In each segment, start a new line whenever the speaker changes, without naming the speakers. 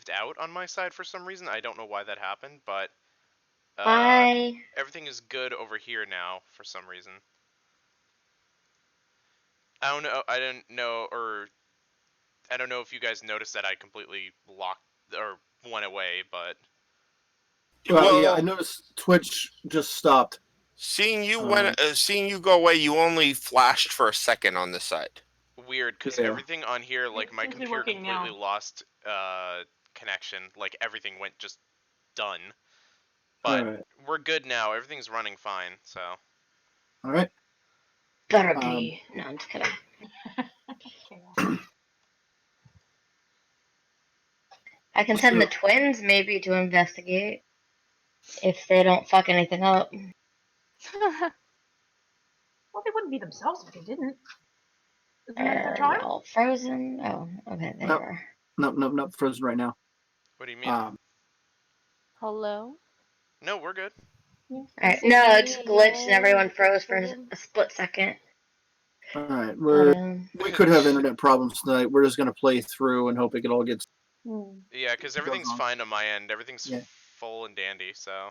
blinked out on my side for some reason. I don't know why that happened, but
Bye.
everything is good over here now for some reason. I don't know. I don't know if you guys noticed that I completely locked or went away, but
Well,
yeah, I noticed Twitch just stopped.
seeing you go away, you only flashed for a second on this side.
weird because
Yeah.
everything on here, like my
seems to be
computer
working
completely
now.
lost connection. Like everything went just done. But
Alright.
we're good now. Everything's running fine. So
Alright.
Better be. No, I'm just kidding. I can send the twins maybe to investigate if they don't fuck anything up.
Well, they wouldn't be themselves if they didn't. Isn't that their time?
No, frozen. Oh, okay, there
Nope.
you are.
Nope, frozen right now.
what do you mean?
Hello?
No, we're good.
Alright, no, it just glitched and everyone froze for a split second.
Alright,
But,
we could have internet problems tonight. We're just gonna play through and hope it all gets.
Yeah, because everything's
on.
fine on my end. Everything's
Yeah.
full and dandy. So.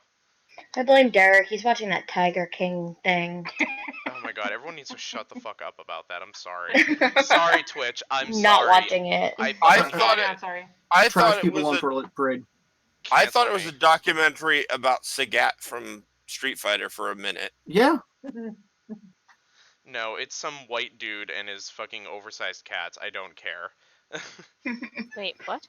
I blame Derek. He's watching that Tiger King thing.
Oh my god, everyone needs to shut the fuck up about that. I'm sorry. Sorry, Twitch. I'm
Not
sorry.
watching it.
I
fucking
thought
hate
it-
I'm sorry.
I
Trash
thought it
people
was
on parade.
I thought it
Cancel
was
me.
a documentary about Sagat from Street Fighter for a minute.
Yeah.
No, it's some white dude and his fucking oversized cats. I don't care.
Wait, what?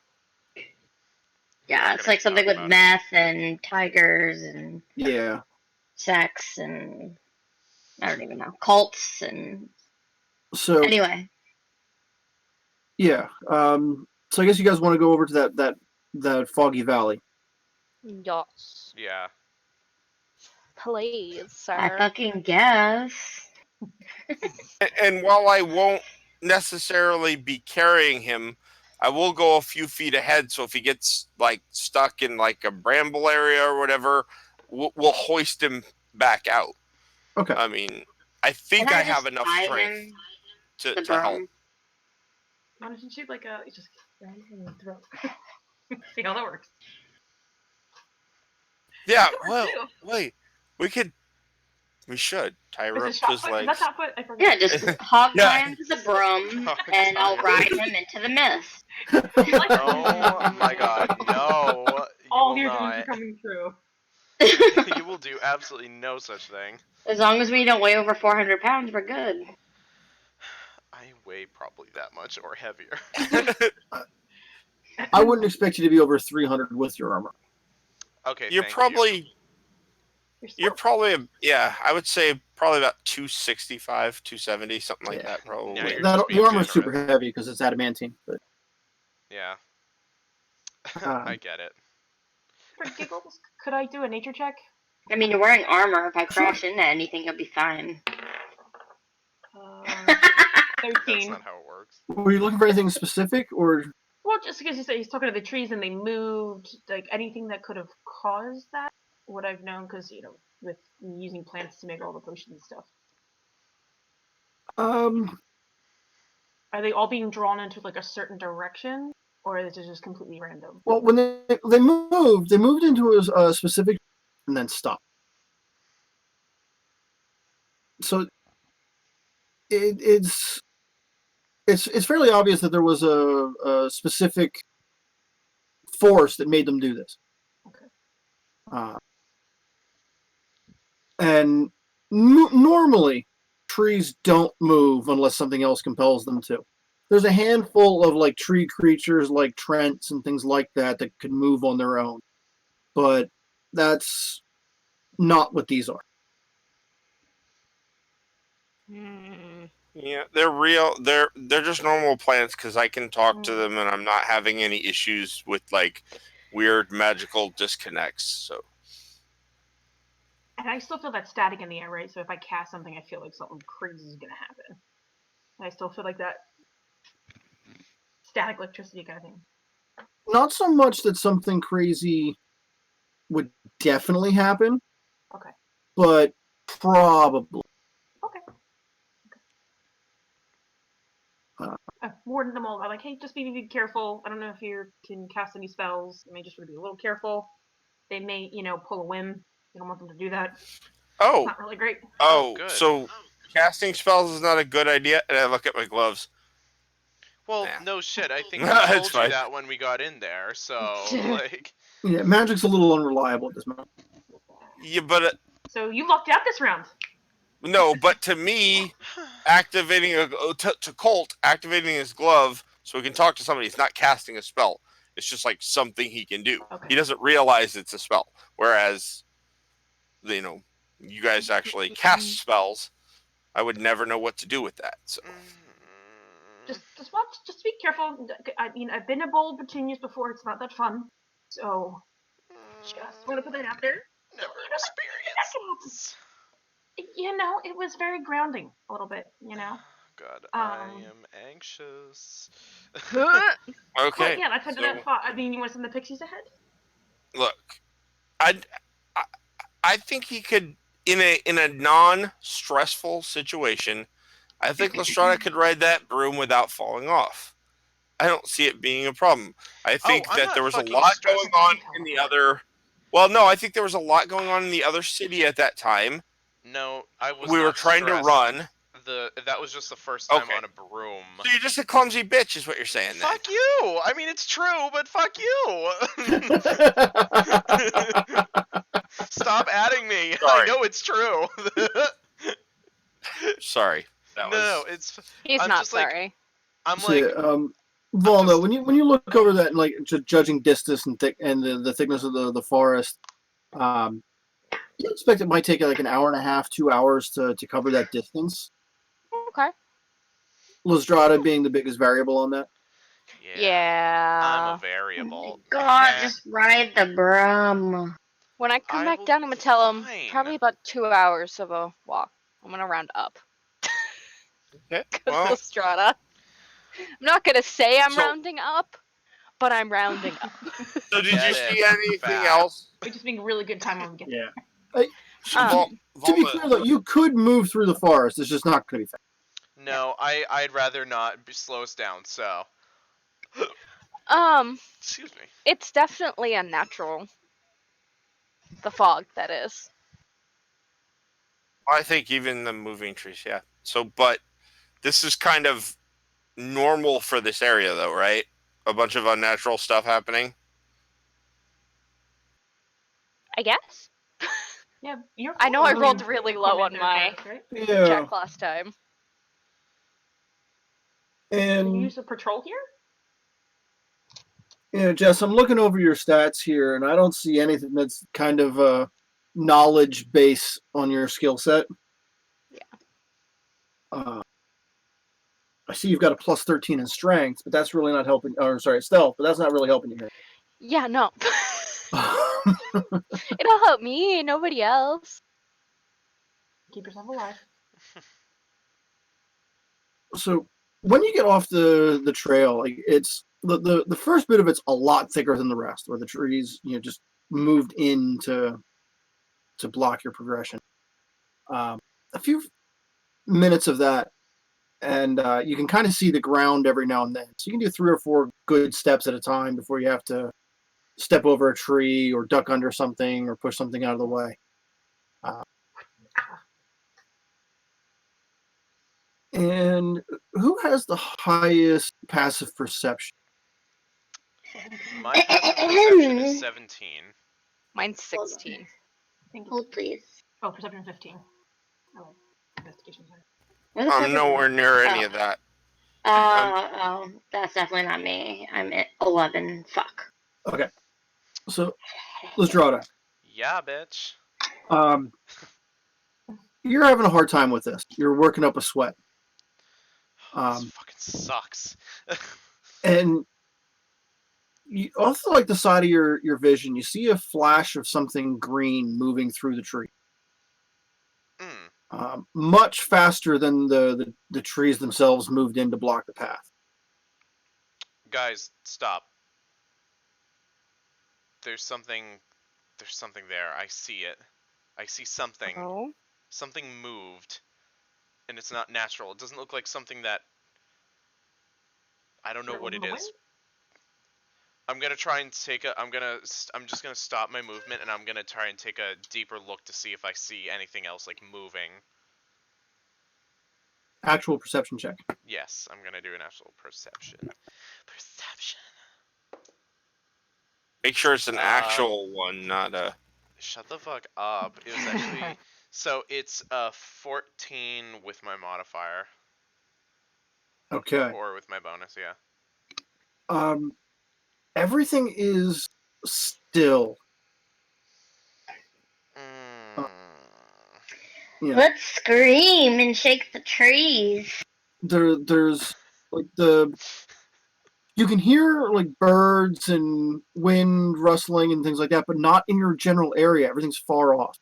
Yeah, it's like something with meth and tigers and
Yeah.
sex and I don't even know, cults and
So
anyway.
yeah. So I guess you guys want to go over to that Foggy Valley.
Yes.
Yeah.
Please, sir.
I fucking guess.
And while I won't necessarily be carrying him, I will go a few feet ahead. So if he gets like stuck in like a bramble area or whatever, we'll hoist him back out.
Okay.
I mean, I think I have enough strength to help.
Why don't you shoot like a just right in the throat? See how that works.
Yeah.
That works
Well,
too.
wait. We should tie her up
Is
to
it
his
shot put? Is
legs.
that shot put? I forgot.
Yeah, just hog
Yeah.
tie him to the broom and I'll ride him into the mist.
Oh my god, no. You
All
will
your dreams
not.
are coming true.
You will do absolutely no such thing.
As long as we don't weigh over 400 pounds, we're good.
I weigh probably that much or heavier.
I wouldn't expect you to be over 300 with your armor.
Okay,
You're
thank
probably.
You're
You're
smart.
probably I would say probably about 265, 270, something like that. Probably.
Yeah, you're
That,
just
the
being
armor's super
generous.
heavy because it's adamantine. But
Yeah.
Um,
I get it.
For giggles, could I do a nature check?
I mean, you're wearing armor. If I crash into anything, you'll be fine.
13.
That's not how it works.
were you looking for anything specific, or
Well, just because you said he's talking to the trees and they moved, like anything that could have caused that, would I've known? Because with using plants to make all the potions and stuff, are they all being drawn into like a certain direction, or is it just completely random?
well, when they moved into a specific and then stopped. So it's fairly obvious that there was a specific force that made them do this.
Okay.
And normally, trees don't move unless something else compels them to. There's a handful of like tree creatures like Trents and things like that that could move on their own, but that's not what these are.
Yeah, they're real. They're just normal plants because I can talk to them and I'm not having any issues with like weird magical disconnects. So.
And I still feel that static in the air, right? So if I cast something, I feel like something crazy is gonna happen. I still feel like that static electricity kind of thing.
Not so much that something crazy would definitely happen.
Okay.
But probably.
Okay. warned them all about, like, hey, just be careful. I don't know if you can cast any spells. You may just want to be a little careful. They may, pull a whim. You don't want them to do that.
Oh,
Not really great.
Good.
so casting spells is not a good idea. And I look at my gloves.
Well,
Yeah.
no shit. I think we
It's
told you
fine.
that when we got in there. So like,
Yeah, magic's a little unreliable at this moment.
Yeah, but
So you lucked out this round.
no, but to me, activating to Colt activating his glove so he can talk to somebody. He's not casting a spell. It's just like something he can do.
Okay.
He doesn't realize it's a spell. Whereas, you guys actually cast spells. I would never know what to do with that. So
Just watch. Just be careful. I mean, I've been to bold petunias before. It's not that fun. So just want to put that out there.
never
You know,
experienced.
It was very grounding a little bit.
God, I am anxious.
okay.
But yeah, that's under that thought. I mean, you want to send the pixies ahead?
Look, I think he could in a non-stressful situation. I think Lestrada could ride that broom without falling off. I don't see it being a problem. I think
I'm
that
not
there was a
fucking
lot
stressed.
going on in the other. Well, no, I think there was a lot going on in the other city at that time.
No, I was.
We were
not
trying to
stressed.
run.
That was just the first time
Okay.
on a broom.
So you're just a clumsy bitch, is what you're saying. Then.
Fuck you! I mean, it's true, but fuck you! Stop adding me. I
Sorry.
know it's true.
Sorry.
No, it's.
He's
I'm
not
just like.
sorry.
I'm
So,
like.
Volno,
just-
when you look over that and like judging distance and the thickness of the forest, you expect it might take like an hour and a half, 2 hours to cover that distance.
Okay.
Lestrada being the biggest variable on that.
Yeah.
I'm a
Oh
variable.
my god,
Heh.
just ride the broom.
When I come
I
back
will
down, I'm
be
gonna tell him
fine.
probably about 2 hours of a walk. I'm gonna round up.
Okay.
Cause
Well,
Lestrada. I'm not gonna say I'm
So-
rounding up, but I'm rounding up.
so did
Get
you see
it.
anything
Fat.
else?
We're just being really good time when we get there.
Yeah.
So,
To be clear though, you could move through the forest. It's just not going to be fast.
No, I'd rather not slow us down. So. Excuse me.
It's definitely unnatural. The fog, that is.
I think even the moving trees, yeah. So, but this is kind of normal for this area, though, right? A bunch of unnatural stuff happening.
I guess.
Yeah, you're.
I know I
cool.
rolled really low on
Commander
my
Carpe, right?
Yeah.
check last time.
Can you
And
use a patrol here?
Jess, I'm looking over your stats here, and I don't see anything that's kind of a knowledge base on your skill set.
Yeah.
I see you've got a plus 13 in strength, but that's really not helping. Or sorry, stealth, but that's not really helping you
Yeah, no.
here.
It'll help me, nobody else.
Keep yourself alive.
So when you get off the trail, like it's the first bit of it's a lot thicker than the rest, where the trees just moved in to block your progression. A few minutes of that, and you can kind of see the ground every now and then. So you can do 3 or 4 good steps at a time before you have to step over a tree or duck under something or push something out of the way. And who has the highest passive perception?
My passive perception is 17.
Mine's 16.
Thank you.
Hold, please.
Oh, perception 15. Oh, investigation. Sorry.
Where's the
I'm
second
nowhere
one?
near any of that.
Oh, that's definitely not me. I'm at 11. Fuck.
Okay. So, Lestrada,
Yeah, bitch.
you're having a hard time with this. You're working up a sweat.
This fucking sucks.
And you also, like the side of your vision, you see a flash of something green moving through the tree. Much faster than the trees themselves moved in to block the path.
Guys, stop. There's something there. I see it. I see something.
Oh?
Something moved. And it's not natural. It doesn't look like something that I don't know
Sure,
what it
the
is. I'm gonna try and take a. I'm just gonna stop my movement, and I'm gonna try and take a deeper look to see if I see anything else like moving.
Actual perception check.
Yes, I'm gonna do an actual perception. Perception.
Make sure it's an actual one, not a.
Shut the fuck up. It was actually so it's 14 with my modifier.
Okay.
Or with my bonus, yeah.
Everything is still.
Mm.
Yeah.
Let's scream and shake the trees.
There's like you can hear like birds and wind rustling and things like that, but not in your general area. Everything's far off.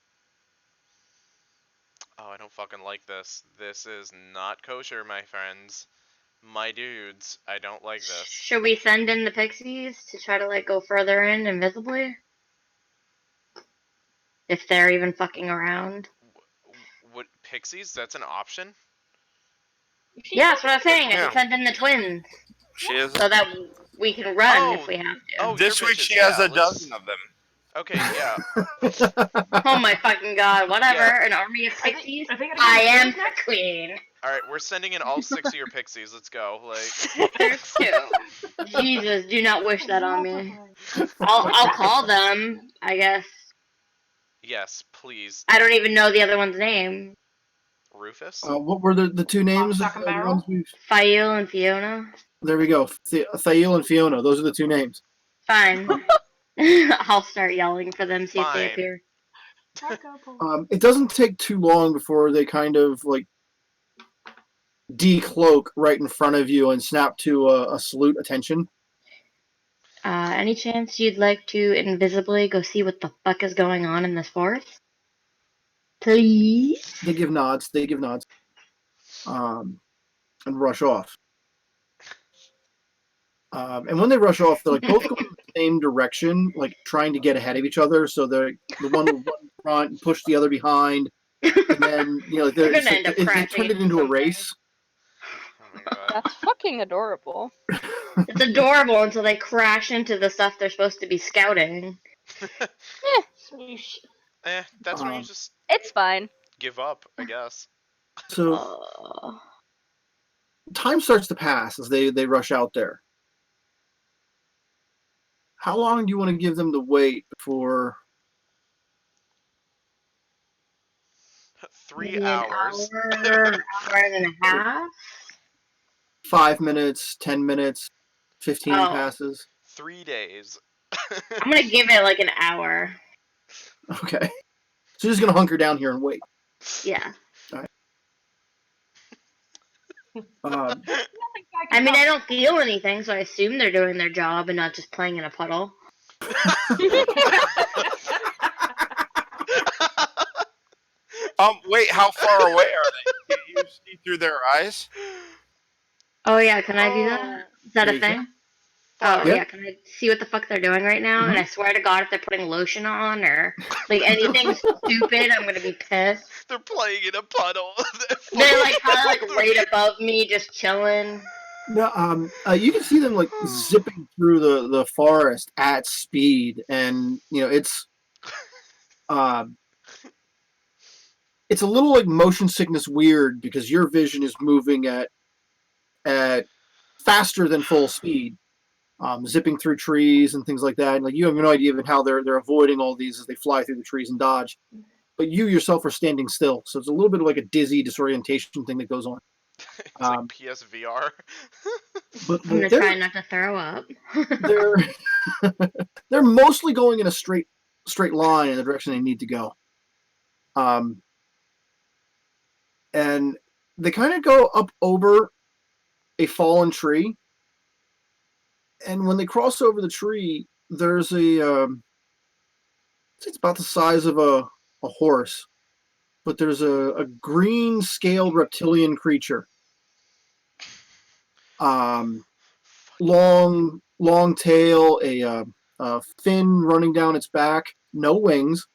Oh, I don't fucking like this. This is not kosher, my friends. My dudes, I don't like this.
Should we send in the pixies to try to like go further in invisibly? If they're even fucking around.
What pixies? That's an option?
Yeah, that's what I was saying. I
Yeah.
can send in the twins
She is.
so that we can run if we have to.
Oh,
This
you're
week
bitches.
she has
Yeah,
a dozen of them.
Okay, yeah.
Oh my fucking god! Whatever.
Yeah.
An army of
I think-
pixies.
I think
I
gotta
am
go
the
next.
queen.
All right, we're sending in all 6 of your pixies. Let's go. Like,
There's two. Jesus, do not wish that on me. I'll call them. I guess.
yes, please,
I don't even know the other one's name.
Rufus.
What were the two names?
Stock and
of the
barrel?
ones we've-
Fail and Fiona.
There we go. Thail and Fiona. Those are the two names.
Fine. I'll start yelling for them. See if they
Fine.
appear.
It doesn't take too long before they kind of like decloak right in front of you and snap to a salute attention.
Any chance you'd like to invisibly go see what the fuck is going on in this forest? Please?
They give nods. And rush off. And when they rush off, they're like both going in the same direction, like trying to get ahead of each other. So they're the one will run in front and push the other behind, and then
They're gonna end up
they
crashing
turned it into a
something.
race.
Oh my god.
That's fucking adorable.
It's adorable until they crash into the stuff they're supposed to be scouting.
That's when you
Um,
just
It's fine.
give up, I guess.
So
Uh,
time starts to pass as they rush out there. How long do you want to give them to wait before?
3
maybe an
hours.
hour and a half?
5 minutes, 10 minutes, 15
Oh.
passes.
3 days.
I'm gonna give it like an hour.
Okay, so you're just gonna hunker down here and wait.
Yeah.
I
I mean, I don't feel anything, so I assume they're doing their job and not just playing in a puddle.
Wait, how far away are they? You see through their eyes?
Oh yeah, can I do that? Is that
Yeah,
a
you can.
thing? Oh
Yeah.
yeah, can I see what the fuck they're doing right now? And I swear to God, if they're putting lotion on or like anything stupid, I'm gonna be pissed.
They're playing in a puddle.
They're like kind of like right above me, just chilling.
No, you can see them like zipping through the forest at speed, and it's a little like motion sickness weird because your vision is moving at faster than full speed, zipping through trees and things like that. And like you have no idea even how they're avoiding all these as they fly through the trees and dodge. But you yourself are standing still, so it's a little bit of like a dizzy disorientation thing that goes on.
It's like PSVR.
But
I'm gonna try not to throw up.
they're they're mostly going in a straight line in the direction they need to go. And they kind of go up over a fallen tree. And when they cross over the tree, there's it's about the size of a horse, but there's a green scaled reptilian creature. Long tail, a fin running down its back, no wings.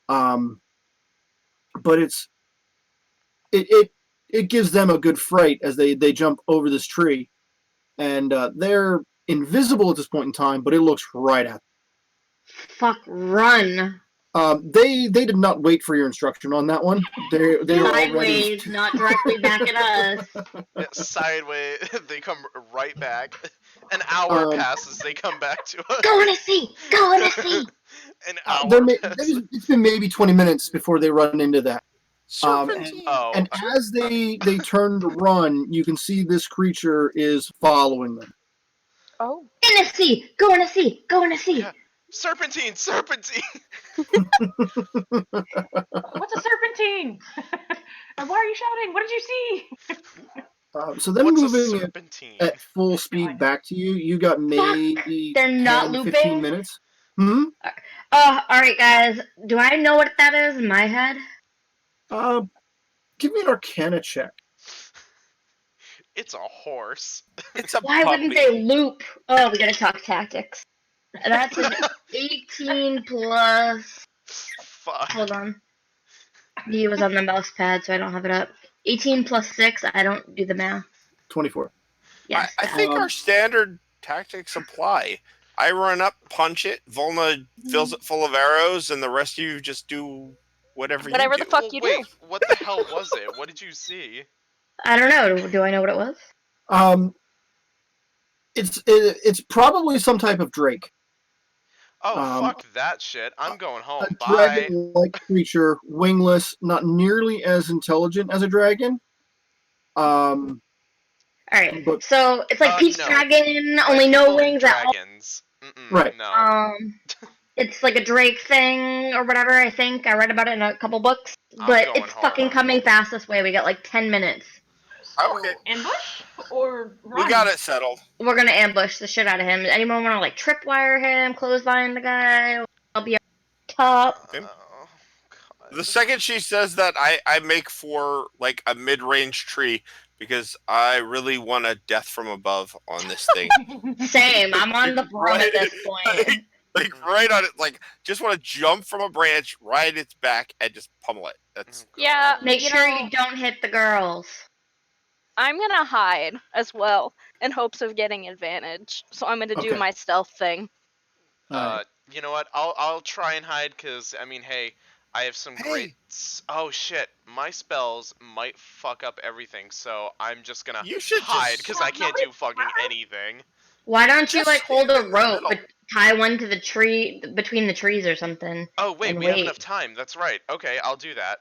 But it gives them a good fright as they jump over this tree. and they're invisible at this point in time, but it looks right at them.
Fuck, run.
They did not wait for your instruction on that one. They were already
Sideways, not directly back at us.
Yeah, sideways, they come right back. An hour
Um,
passes, they come back to us.
Go to sea! Go to sea!
An hour passes.
it's been maybe 20 minutes before they run into that.
Serpentine.
Oh,
And as they turn to run, you can see this creature is following them.
Oh.
In the sea! Go in the sea! Go in the sea!
yeah. Serpentine! Serpentine!
What's a serpentine? And why are you shouting? What did you see?
So them
What's a
moving
serpentine?
at full speed back to you, you got maybe
They're not
10,
looping?
15 minutes. Hmm?
Alright guys, do I know what that is in my head?
Give me an Arcana check.
It's a horse.
It's a
Why
puppy.
wouldn't they loop? Oh, we gotta talk tactics. That's an 18 plus...
Fuck.
Hold on. He was on the mouse pad, so I don't have it up. 18 plus 6, I don't do the math.
24.
Yes.
I think our standard tactics apply. I run up, punch it, Volna fills it full of arrows, and the rest of you just do whatever
Whatever
you
the
do.
fuck you do.
Wait, what the hell was it? What did you see?
I don't know. Do I know what it was?
It's probably some type of drake.
Oh,
Um,
fuck that shit. I'm going home.
A
Bye.
dragon-like creature, wingless, not nearly as intelligent as a dragon.
Alright,
But-
so it's like Pete's
no.
Dragon,
Like
only no
people and
wings at all.
dragons.
Right.
No.
It's like a Drake thing or whatever, I think. I read about it in a couple books.
I'm
But
going
it's
home.
fucking coming fast this way. We got like 10 minutes.
Okay.
Ambush or run?
We got it settled.
We're gonna ambush the shit out of him. Anyone wanna like tripwire him, clothesline the guy? I'll be up top.
Okay.
Oh, God.
The second she says that, I make for like a mid-range tree because I really want a death from above on this thing.
Same. I'm on the broom at this point.
like right on it. Like just want to jump from a branch, ride its back, and just pummel it. That's
Oh,
Yeah,
God.
Make
you
sure
know,
you don't hit the girls.
I'm gonna hide as well in hopes of getting advantage. So I'm gonna do
Okay.
my stealth thing.
You know what? I'll try and hide because I mean, hey, I have some great. Oh shit! My spells might fuck up everything, so I'm just gonna
You should
hide
just-
because I can't do fucking anything.
Why don't you
Just
like hold a
stand in the
rope,
middle.
but tie one to the tree between the trees or something?
Oh wait,
And
we have
wait.
enough time. That's right. Okay, I'll do that.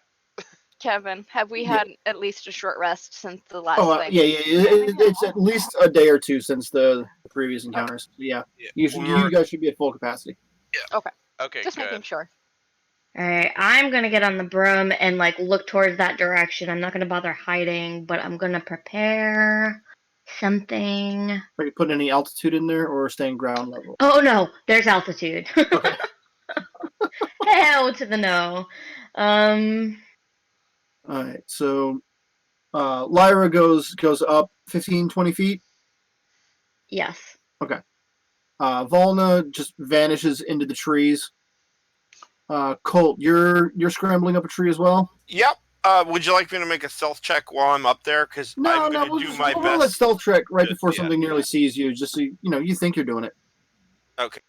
Kevin, have we
Yeah.
had at least a short rest since the last
Oh,
thing?
yeah. It's at least a day or two since the previous encounters. Yeah, you guys should be at full capacity.
Okay,
Just
good.
making sure.
Alright, I'm gonna get on the broom and like look towards that direction. I'm not gonna bother hiding, but I'm gonna prepare something.
Are you putting any altitude in there or staying ground level?
Oh no, there's altitude.
Okay.
Hell to the no.
All right, so Lyra goes up 15, 20 feet.
Yes.
Volna just vanishes into the trees. Colt, you're scrambling up a tree as well?
Yep. Would you like me to make a stealth check while I'm up there? Because I'm going to do my
we'll let
best.
stealth check right before
Yeah.
something nearly sees you, just so you think you're doing it.
Okay.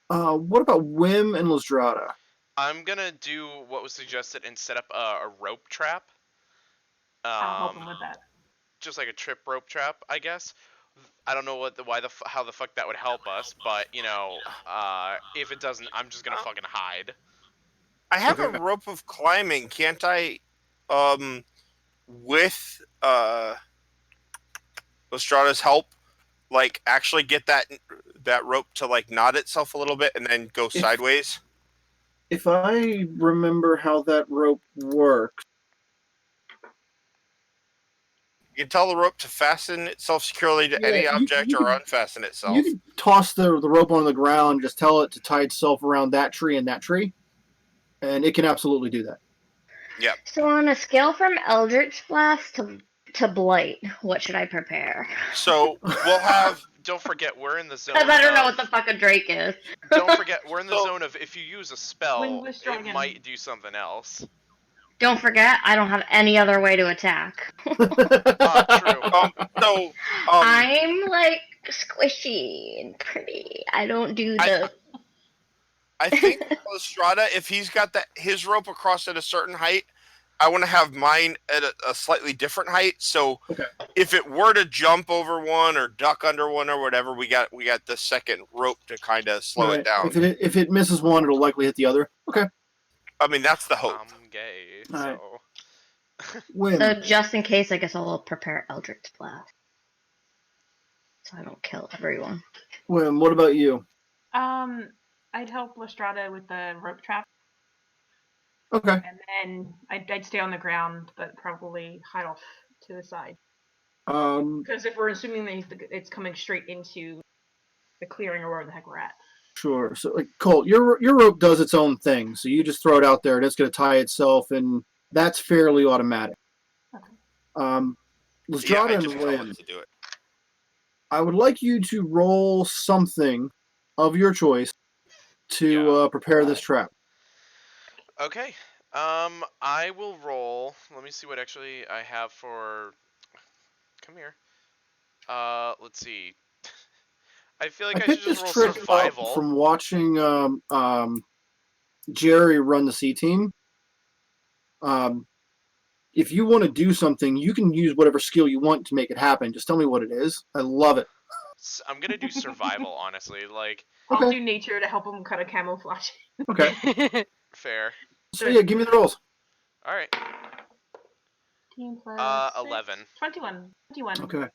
What about Wim and Lizdrada?
I'm gonna do what was suggested and set up a rope trap.
I'll help him with that.
Just like a trip rope trap, I guess. I don't know how the fuck that would help us, but if it doesn't, I'm just gonna fucking hide.
I have
Okay.
a rope of climbing. Can't I, with Lestrada's help, like actually get that rope to like knot itself a little bit and then go sideways?
If I remember how that rope works,
You can tell the rope to fasten itself securely to
Yeah,
any
you-
object
you
or
can-
unfasten itself.
you can toss the rope on the ground, just tell it to tie itself around that tree and that tree, and it can absolutely do that.
So on a scale from Eldritch Blast to Blight, what should I prepare?
So we'll have.
Don't forget, we're in the zone.
Because I don't know
of-
what the fuck a Drake is.
Don't forget, we're in the
So-
zone of if you use a spell,
Wingless
it
dragon.
might do something else.
Don't forget, I don't have any other way to attack.
True.
So
I'm like squishy and pretty. I don't do the.
I think Estrada, if he's got his rope across at a certain height, I want to have mine at a slightly different height. So
Okay.
if it were to jump over one or duck under one or whatever, we got the second rope to kind of slow
Right.
it down.
If it misses one, it'll likely hit the other. Okay.
I mean, that's the hope.
I'm gay,
All right.
so.
Win.
So just in case, I guess I'll prepare Eldritch Blast, so I don't kill everyone.
Win. What about you?
I'd help Lestrada with the rope trap,
Okay.
and then I'd stay on the ground, but probably hide off to the side. Because if we're assuming that it's coming straight into the clearing or wherever the heck we're at.
Sure. So, like, Colt, your rope does its own thing. So you just throw it out there, and it's going to tie itself, and that's fairly automatic.
Okay.
Lestrada
I
and
just tell
Lim,
it to do it.
I would like you to roll something of your choice to prepare this trap.
Okay. I will roll. Let me see what actually I have for. Come here. Let's see. I feel like I should
picked
just
this
roll
trick
survival.
up from watching Jerry run the C team. If you want to do something, you can use whatever skill you want to make it happen. Just tell me what it is. I love it.
I'm gonna do survival, honestly. Like,
I'll do nature to help him kind of camouflage.
Okay.
fair.
So yeah, give me the rolls.
All right.
15 plus
11.
21. 21.
Okay.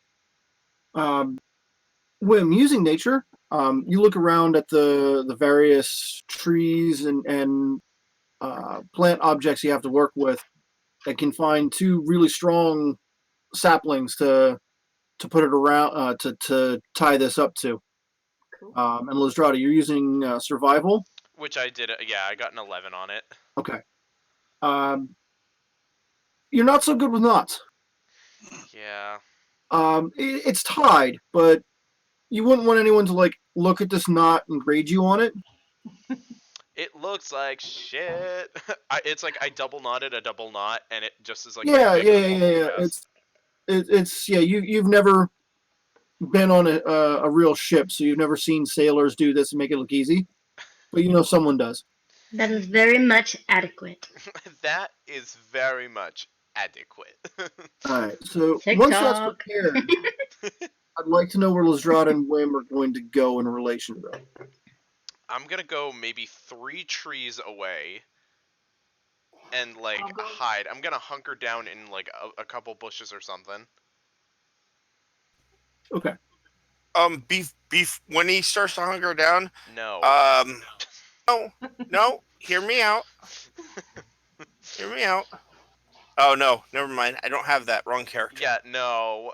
When using nature, you look around at the various trees and plant objects you have to work with, and can find two really strong saplings to put it around to tie this up to.
Cool.
And Lizdrada, you're using survival.
Which I did. Yeah, I got an 11 on it.
Okay. You're not so good with knots.
Yeah.
It's tied, but you wouldn't want anyone to like look at this knot and grade you on it.
It looks like shit. It's like I double knotted a double knot, and it just is like
Yeah.
mess.
It's you've never been on a real ship, so you've never seen sailors do this and make it look easy, but you know someone does.
That is very much adequate.
That is very much adequate.
All right, so
TikTok.
once that's prepared, I'd like to know where Lizdrada and Wim are going to go in relation to that.
I'm gonna go maybe 3 trees away and like hide. I'm gonna hunker down in like a couple bushes or something.
Okay.
Beef. When he starts to hunker down,
No.
No. Hear me out. Hear me out. Oh no, never mind. I don't have that. Wrong character.
Yeah, no.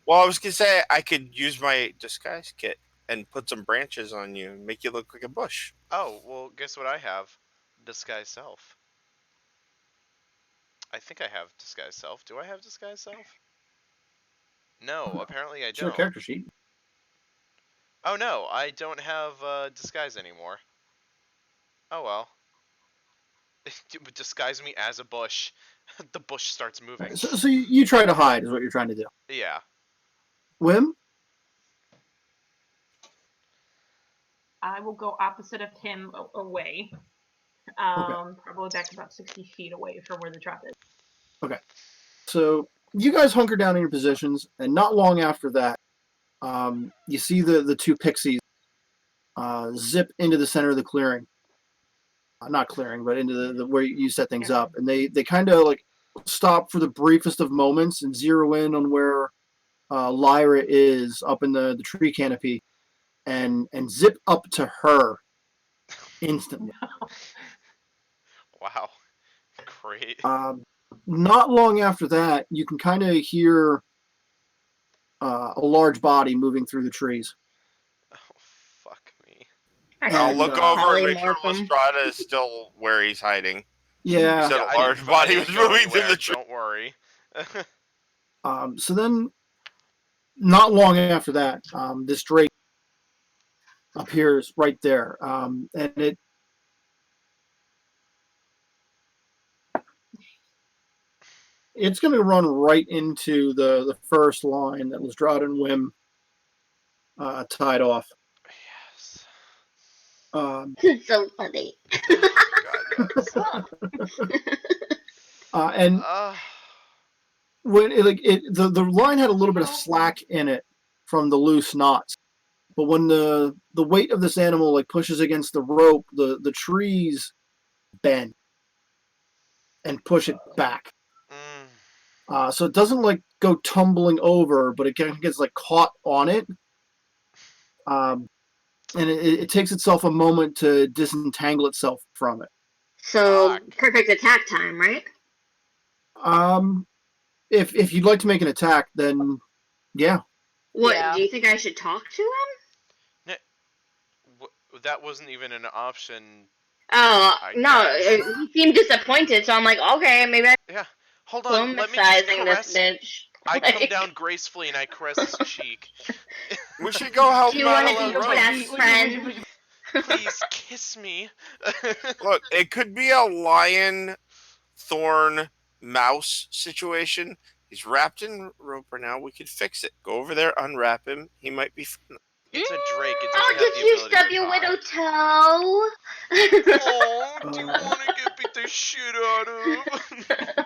Well, I was gonna say I could use my disguise kit and put some branches on you and make you look like a bush.
Oh, well, guess what I have? Disguise self. I think I have disguise self. Do I have disguise self? No, apparently I
It's your
don't.
character sheet.
Oh no, I don't have disguise anymore. Oh well. Disguise me as a bush. The bush starts moving.
So you try to hide is what you're trying to do.
Yeah.
Wim?
I will go opposite of him away. Probably back about 60 feet away from where the trap is.
Okay. So you guys hunker down in your positions, and not long after that, you see the two pixies zip into the center of the clearing. Not clearing, but into the where you set things up. And they kind of like stop for the briefest of moments and zero in on where Lyra is up in the tree canopy and zip up to her instantly.
Wow. Great.
Not long after that, you can kind of hear a large body moving through the trees.
Oh, fuck me.
I'll look over and make sure
Polymorph 'em.
Lestrada is still where he's hiding.
Yeah.
You said
Yeah,
a large body was
go
moving through
anywhere,
the tree.
Don't worry.
So then, not long after that, this drake appears right there, and It's going to run right into the first line that Lestrade and Wim tied off.
Yes.
So funny.
God, yes.
And when the line had a little bit of slack in it from the loose knots, but when the weight of this animal like pushes against the rope, the trees bend and push it back. So it doesn't like go tumbling over, but it gets like caught on it. And it takes itself a moment to disentangle itself from it.
So perfect attack time, right?
If you'd like to make an attack, then yeah.
What,
Yeah.
do you think I should talk to him?
That wasn't even an option.
Oh, no,
guess.
he seemed disappointed, so I'm like, okay, maybe I'm
Yeah. Hold on, let me just caress.
this bitch.
I come down gracefully and I caress his cheek.
We should go help
Do you want to
Madeline
be
Rose.
best friend?
Please kiss me.
Look, it could be a lion, thorn, mouse situation. He's wrapped in rope right now. We could fix it. Go over there, unwrap him. He might be fun.
It's a drake. It doesn't
Oh,
have
did
the
you
ability
stub
to
your
talk.
widow toe?
Oh, do you want to get beat the shit out of?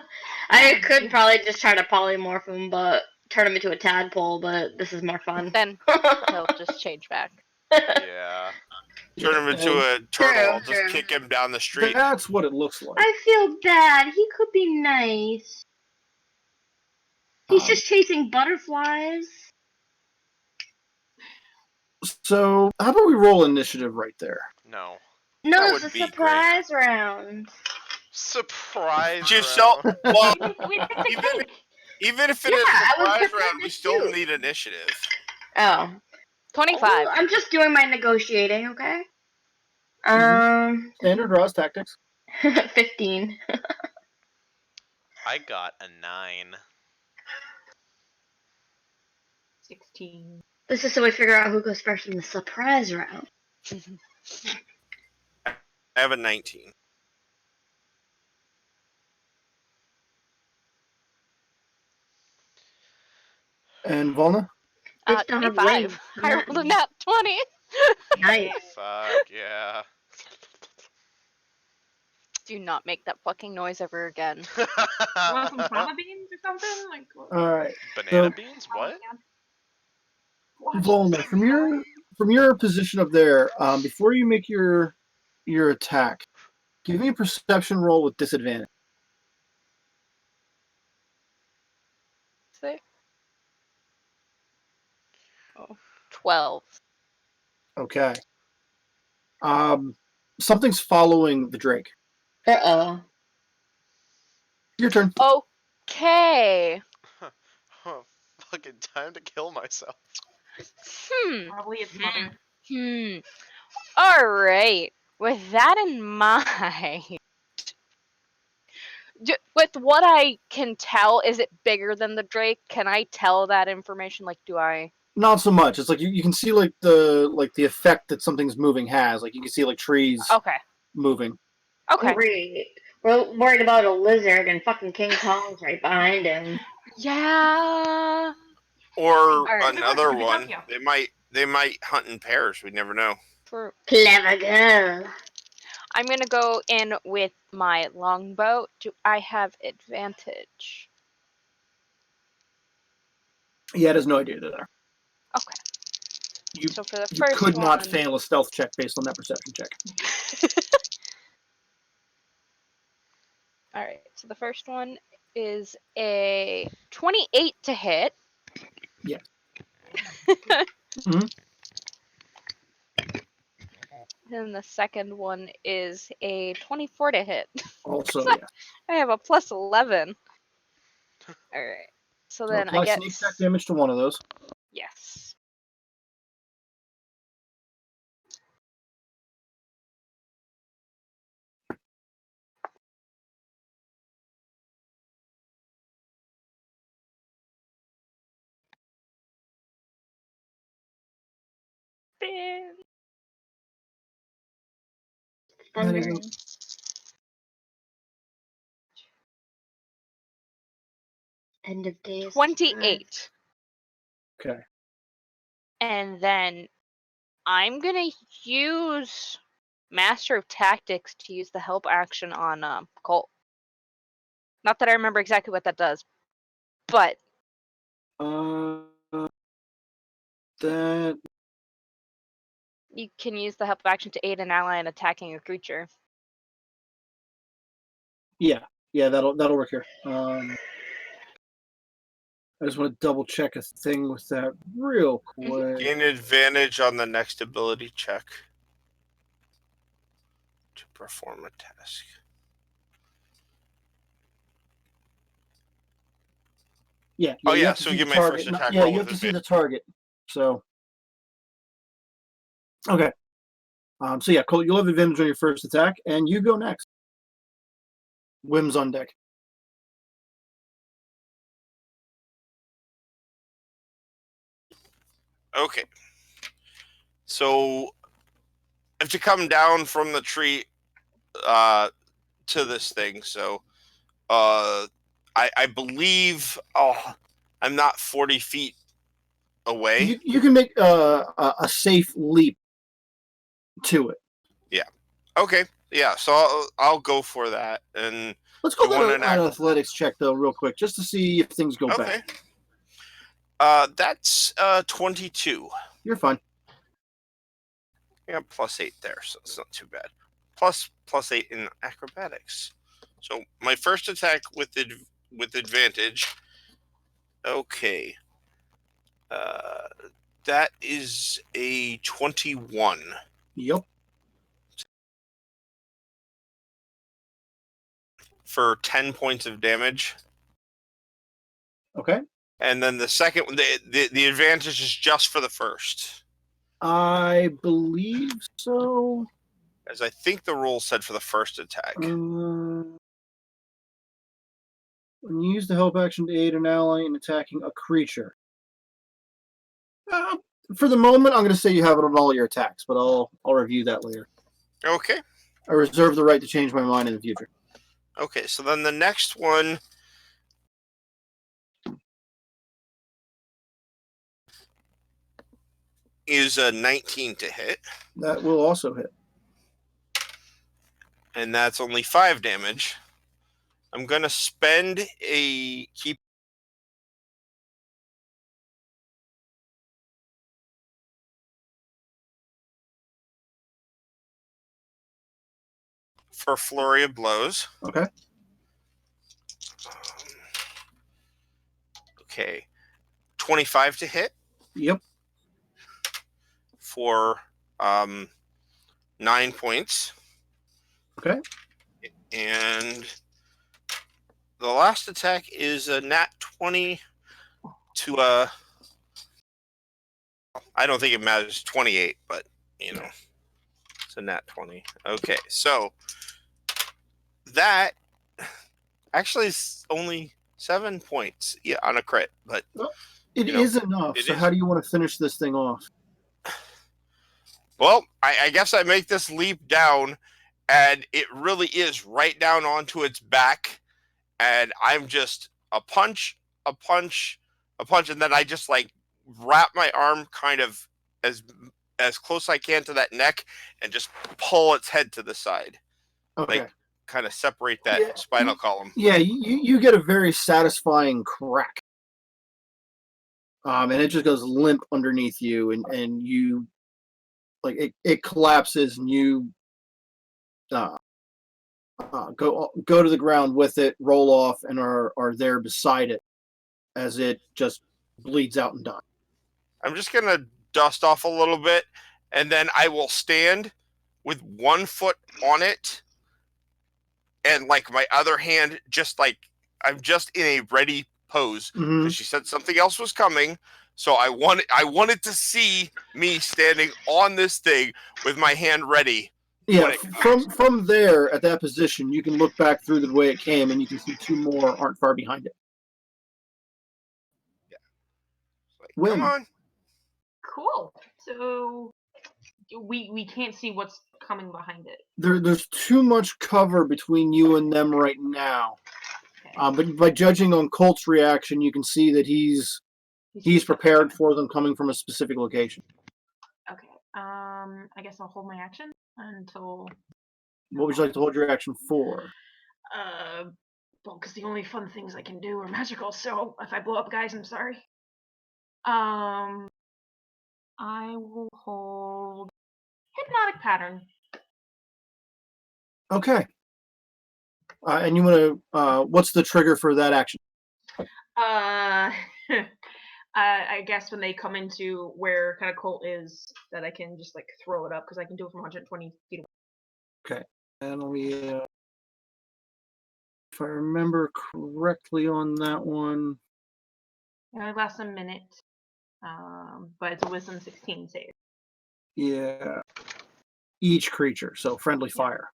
I could probably just try to polymorph him, but turn him into a tadpole, but this is more fun.
Then he'll just change back.
Yeah.
Turn him into a turtle. I'll just kick him down the street.
That's what it looks like.
I feel bad. He could be nice. He's just chasing butterflies.
So how about we roll initiative right there?
No.
No,
That
it's a
would be
surprise round.
Surprise
Yourself.
round.
Well,
We picked a cake.
even if it
Yeah,
is
I was
surprise
prepared
round,
to
we still
shoot.
need initiative.
Oh.
25.
I'm just doing my negotiating, okay?
Standard draws tactics.
15.
I got a 9.
16.
This is so we figure out who goes first in the surprise round.
I have a 19.
And Volna?
25. I rolled a nat 20.
Nice.
Fuck yeah.
Do not make that fucking noise ever again.
You want some fava beans or something? Like what?
All right.
Banana beans? What?
Volna, from your position up there, before you make your attack, give me a perception roll with disadvantage.
See? Oh, 12.
Okay. Something's following the Drake.
Uh-oh.
Your turn.
Okay.
Oh, fucking time to kill myself.
Probably its mother.
Alright. With that in mind, with what I can tell, is it bigger than the Drake? Can I tell that information? Like, do I?
Not so much. It's like you can see like the effect that something's moving has. Like you can see like trees moving.
Okay.
Great. We're worried about a lizard and fucking King Kong's right behind him.
Yeah.
Or
Alright.
another one. They might hunt in pairs. We never know.
Clever girl.
I'm gonna go in with my longbow. Do I have advantage?
Yeah, there's no idea there.
Okay. So for the
You
first
could not
one-
fail a stealth check based on that perception check.
Alright, so the first one is a 28 to hit.
Yeah. Mm-hmm.
And the second one is a 24 to hit.
Also,
So
yeah.
I have a plus 11. Alright. So then
apply
I get...
sneak attack damage to one of those.
Yes.
That is
End of days.
28.
Okay.
And then I'm gonna use Master of Tactics to use the help action on Colt. Not that I remember exactly what that does, but
That.
you can use the help action to aid an ally in attacking a creature.
Yeah, that'll work here. I just want to double check a thing with that real quick.
Gain advantage on the next ability check to perform a task.
Yeah.
Oh,
you
yeah,
have to
so
see
get
the
my
target.
first attack
Yeah,
roll
you
with
have to see the
advantage.
target. So, okay. So yeah, Colt, you'll have advantage on your first attack, and you go next. Whims on deck.
Okay. So I have to come down from the tree to this thing. So I believe I'm not 40 feet away.
You can make a safe leap to it.
Yeah. Okay. Yeah. So I'll go for that. And
Let's call that an
act.
athletics check, though, real quick, just to see if things go
Okay.
bad.
That's 22.
You're fine.
Yeah, +8 there, so it's not too bad. +8 in acrobatics. So my first attack with advantage. Okay. That is a 21.
Yep.
For 10 points of damage.
Okay.
And then the second one, the advantage is just for the first.
I believe so.
As I think the rule said for the first attack.
When you use the help action to aid an ally in attacking a creature. For the moment, I'm going to say you have it on all your attacks, but I'll review that later.
Okay.
I reserve the right to change my mind in the future.
Okay, so then the next one is a 19 to hit.
That will also hit.
And that's only 5 damage. I'm going to spend a keep for flurry of blows.
Okay.
Okay. 25 to hit.
Yep.
For 9 points.
Okay.
And the last attack is a nat 20 to I don't think it matters, 28, but you know, it's a nat 20. Okay, so that actually is only 7 points, yeah, on a crit, but
it is enough. So how do you want to finish this thing off?
Well, I guess I make this leap down, and it really is right down onto its back, and I'm just a punch, a punch, a punch, and then I just like wrap my arm kind of as close as I can to that neck and just pull its head to the side.
Okay.
Like kind of separate that spinal column.
Yeah, you get a very satisfying crack. And it just goes limp underneath you, and you like it collapses, and you go to the ground with it, roll off, and are there beside it as it just bleeds out and dies.
I'm just gonna dust off a little bit, and then I will stand with one foot on it, and like my other hand, just like I'm just in a ready pose because she said something else was coming. So I wanted to see me standing on this thing with my hand ready.
Yeah, from there at that position, you can look back through the way it came, and you can see 2 more aren't far behind it.
Yeah. Like, come on.
Cool. So we can't see what's coming behind it.
There's too much cover between you and them right now. But by judging on Colt's reaction, you can see that he's prepared for them coming from a specific location.
Okay. I guess I'll hold my action until.
What would you like to hold your action for?
Well, because the only fun things I can do are magical. So if I blow up guys, I'm sorry. I will hold hypnotic pattern.
Okay. And you want to? What's the trigger for that action?
I guess when they come into where kind of Colt is, that I can just like throw it up because I can do it from 120 feet away.
Okay. And we, if I remember correctly on that one.
It only lasts a minute, but it's a Wisdom 16 save.
Yeah. Each creature, so friendly fire.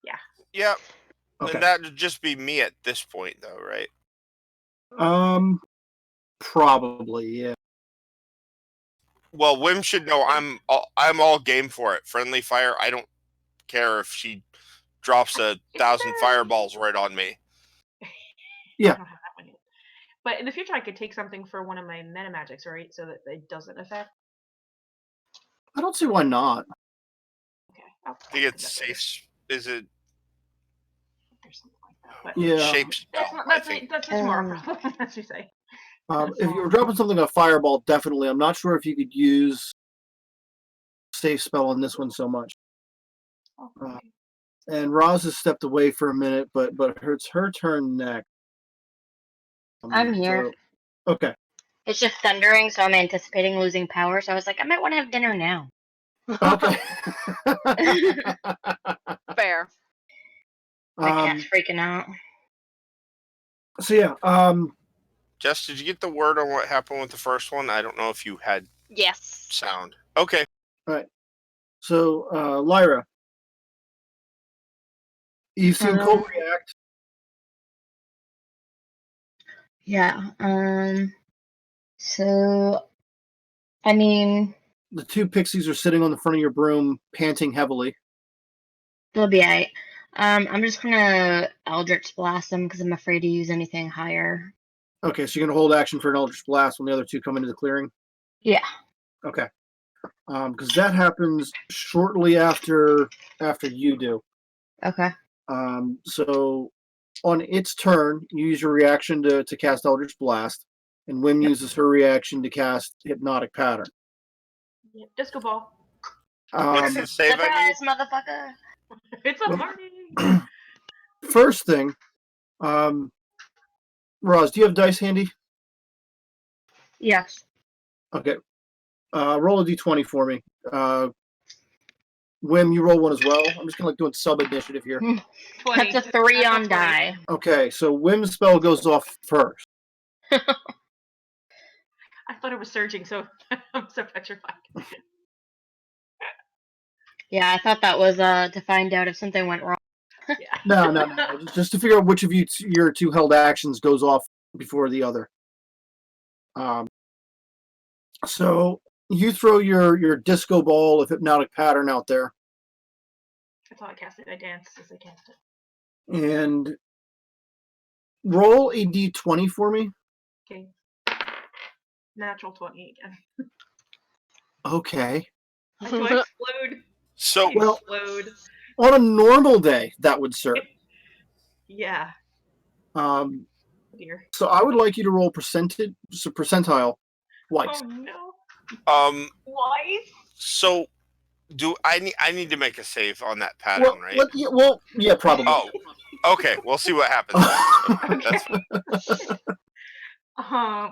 Yeah.
Yep.
Okay.
And that would just be me at this point, though, right?
Probably, yeah.
Well, Wim should know I'm all game for it. Friendly fire. I don't care if she drops 1,000 fireballs right on me.
Yeah.
I don't have that one yet. But in the future, I could take something for one of my meta magics, right? So that it doesn't affect.
I don't see why not.
Okay.
I think it's safe. Is it?
There's something like that. But
Yeah.
Shape spell.
that's just more a problem, as you say.
If you were dropping something a fireball, definitely. I'm not sure if you could use safe spell on this one so much.
Oh, okay.
And Roz has stepped away for a minute, but it's her turn next.
I'm here.
So, okay.
It's just thundering, so I'm anticipating losing power. So I was like, I might want to have dinner now.
Okay.
Fair.
My cat's freaking out.
So yeah.
Jess, did you get the word on what happened with the first one? I don't know if you had
Yes.
sound. Okay.
All right. So, Lyra, you've seen Colt react.
Yeah. So, I mean,
The two pixies are sitting on the front of your broom, panting heavily.
they'll be alright. I'm just gonna Eldritch Blast them because I'm afraid to use anything higher.
Okay, so you're gonna hold action for an Eldritch Blast when the other two come into the clearing.
Yeah.
Okay. Because that happens shortly after you do.
Okay.
So on its turn, you use your reaction to cast Eldritch Blast, and Wim uses her reaction to cast Hypnotic Pattern.
Yeah, disco ball.
What's the save?
Surprise, motherfucker!
It's a party.
First thing, Roz, do you have dice handy?
Yes.
Okay. Roll a d20 for me. Wim, you roll one as well. I'm just gonna doing sub initiative here.
20.
That's a 3 on
20.
die.
Okay, so Wim's spell goes off first.
I thought it was surging, so I'm so petrified.
Yeah, I thought that was to find out if something went wrong.
Yeah.
No. Just to figure out which of your two held actions goes off before the other. So you throw your disco ball of Hypnotic Pattern out there.
That's how I cast it. I danced as I cast it.
And roll a d20 for me.
Okay. Natural 20 again.
Okay.
I do explode.
So,
Explode.
On a normal day, that would serve.
Yeah. Dear.
So I would like you to roll percentile twice.
Oh no.
Why? So, do I need to make a save on that pattern, right?
Yeah, probably.
Oh, okay. We'll see what happens. That's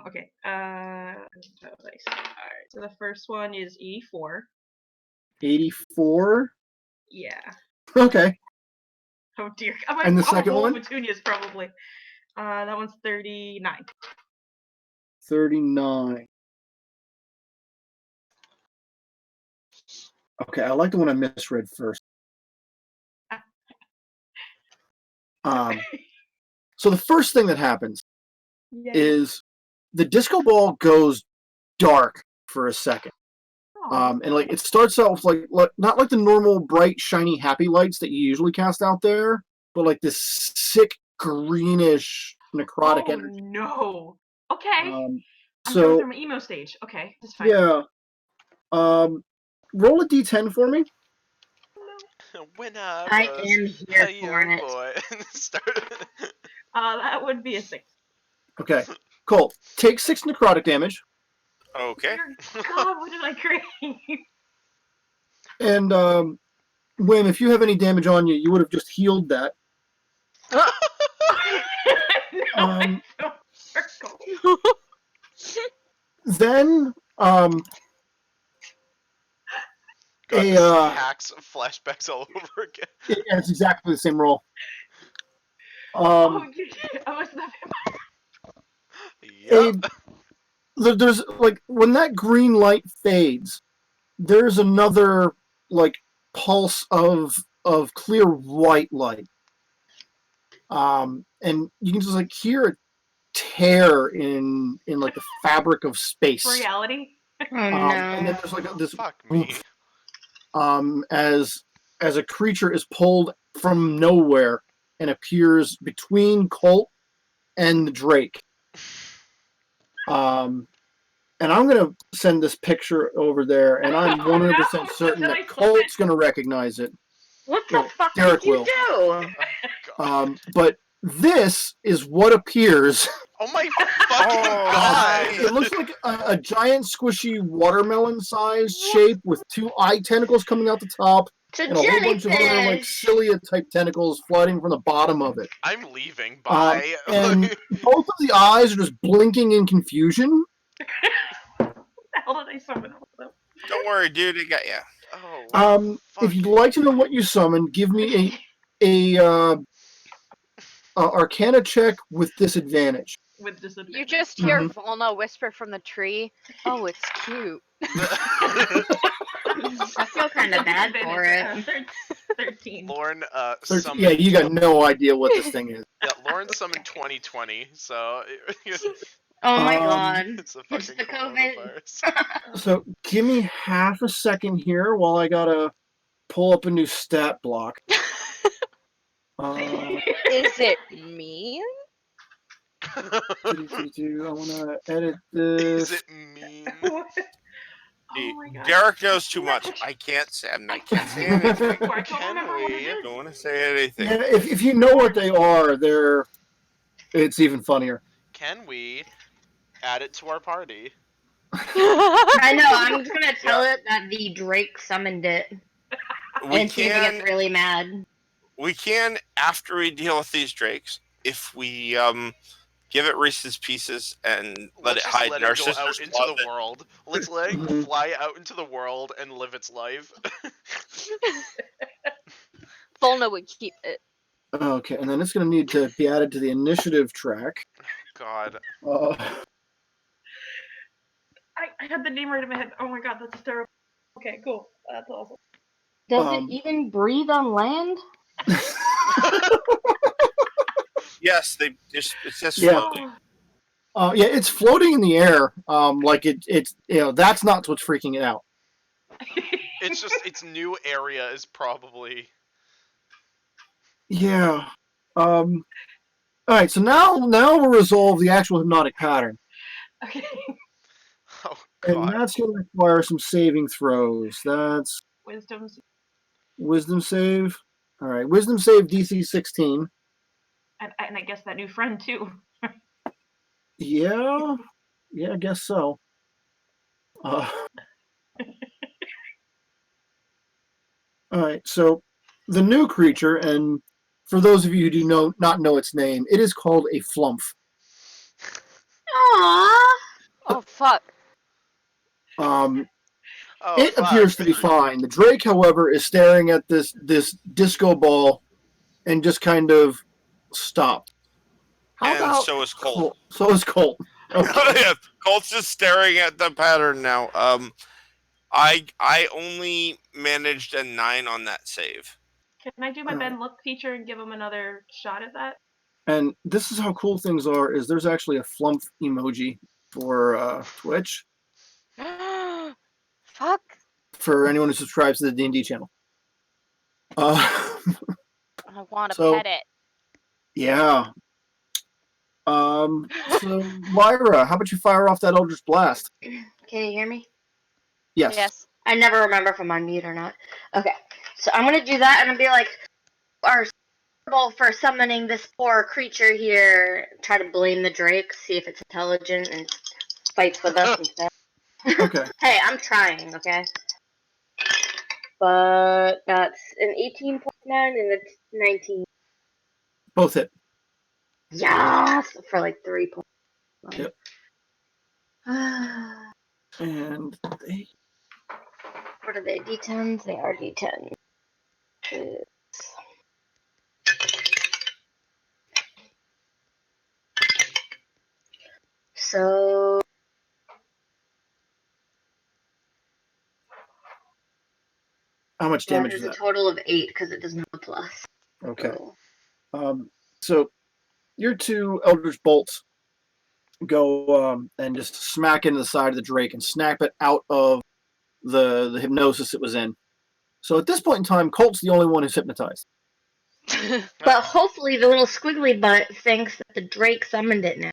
Okay. Nice. Alright, so the first one is 84.
84?
Yeah.
Okay.
Oh dear.
And the second one?
Petunias probably. That one's 39.
39. Okay, I like the one I misread first. So the first thing that happens is the disco ball goes dark for a second. And like it starts out with like not like the normal bright, shiny, happy lights that you usually cast out there, but like this sick greenish necrotic
Oh
energy.
no. Okay. I'm going
So
through my emo stage. Okay, that's fine.
yeah, roll a d10 for me.
When
I
I was
am here
a
for
young
it.
boy.
That would be a 6.
Okay, cool. Take 6 necrotic damage,
Okay.
Dear God, what did I create?
and Wim, if you have any damage on you, you would have just healed that.
No,
Um,
I feel circle.
Then
God,
a
this is hacks flashbacks all over again.
yeah, it's exactly the same roll.
Oh, I was the
Yep.
There's like when that green light fades, there's another like pulse of clear white light. And you can just like hear a tear in like the fabric of space.
reality.
Oh
And then
no.
there's like this
Fuck me.
as a creature is pulled from nowhere and appears between Colt and the Drake. And I'm gonna send this picture over there, and I'm 100% certain
Did I
that
flip
Colt's gonna recognize it.
What the
No,
fuck
Derek
did you
will.
do?
Oh, God.
But this is what appears.
Oh my fucking
Oh,
God.
It looks like a giant squishy watermelon-sized shape with 2 eye tentacles coming out the top
It's a
and a whole bunch of other like
jellyfish.
cilia-type tentacles floating from the bottom of it.
I'm leaving. Bye.
And both of the eyes are just blinking in confusion.
What the hell did I summon all of them?
Don't worry, dude. I got you.
Oh,
If you'd like to know what you summoned, give me a Arcana check with disadvantage.
With disadvantage.
You just hear Volna whisper from the tree, "Oh, it's cute."
I feel kind of bad for it.
13.
Lauren summoned.
Yeah, you got no idea what this thing is.
Yeah, Lauren summoned 2020, so
Oh my
Um,
god.
it's a
It's
fucking
the COVID.
coronavirus.
So give me half a second here while I gotta pull up a new stat block.
Is it mean?
I want to edit
Is
this.
it mean?
Oh my god.
Derek knows too much. I can't say. I can't say anything.
I don't
Can
remember what it
we?
is.
Don't want to say anything.
Yeah, if you know what they are, it's even funnier.
Can we add it to our party?
I know, I'm just gonna tell it that the Drake summoned it.
We
And see if it gets
can.
really mad.
We can, after we deal with these drakes, if we give it Reese's Pieces and let
Let's
it
just
hide.
let
Our
it go
sisters
out into
love
the
it.
world. Let's let it
Mhm.
fly out into the world and live its life.
Volna would keep it.
Okay, and then it's going to need to be added to the initiative track.
God.
I had the name right in my head. Oh my god, that's terrible. Okay, cool. That's awesome.
Does
Um,
it even breathe on land?
Yes, it's just
Yeah.
floating.
Yeah, it's floating in the air. Like it's that's not what's freaking it out.
It's just its new area is probably.
Yeah. All right. So now we'll resolve the actual hypnotic pattern,
Okay.
Oh
and
God.
that's going to require some saving throws. That's
Wisdom's.
wisdom save. All right, wisdom save DC 16.
And I guess that new friend too.
Yeah, I guess so. All right, so the new creature, and for those of you who do not know its name, it is called a flump.
Aww.
Oh fuck.
Oh,
It
fuck.
appears to be fine. The Drake, however, is staring at this disco ball and just kind of stopped. How
And
about
so is Colt.
So is Colt. Okay.
Yeah, Colt's just staring at the pattern now. I only managed a 9 on that save.
Can I do my Ben Look feature and give him another shot at that?
And this is how cool things are, is there's actually a flump emoji for Twitch
Fuck.
for anyone who subscribes to the D&D channel.
I want to
So-
pet it.
Yeah. So Lyra, how about you fire off that Eldritch Blast?
Can you hear me?
Yes.
Yes.
I never remember if I'm on mute or not. Okay, so I'm gonna do that, and I'll be like, "Are responsible for summoning this poor creature here." Try to blame the Drake, see if it's intelligent and fights with us instead.
Okay.
Hey, I'm trying, okay? But that's an 18 plus 9, and it's 19.
Both hit.
Yes! For like 3 points.
Yep. And they
What are they? D10s? They are D10s. So
how much
that
damage
is
is
a
that?
total of 8 because it doesn't have a plus.
Okay.
So,
So your two Eldritch Bolts go and just smack into the side of the Drake and snap it out of the hypnosis it was in. So at this point in time, Colt's the only one who's hypnotized.
but hopefully the little squiggly butt thinks that the Drake summoned it now.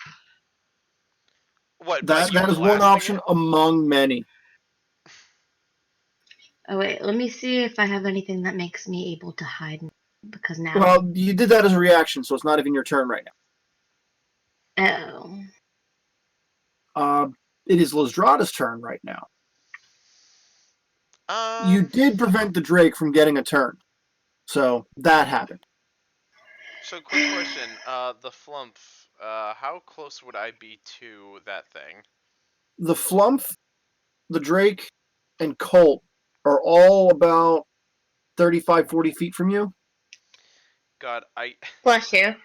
What? By you
That is one
blasting
option
it?
among many.
Oh wait, let me see if I have anything that makes me able to hide because now.
Well, you did that as a reaction, so it's not even your turn right
Oh.
now. It is Lizdrada's turn right now. You
Um.
did prevent the Drake from getting a turn, so that happened.
So, quick question. The flump. How close would I be to that thing?
The Flump, the Drake, and Colt are all about 35, 40 feet from you.
God, I.
Bless you.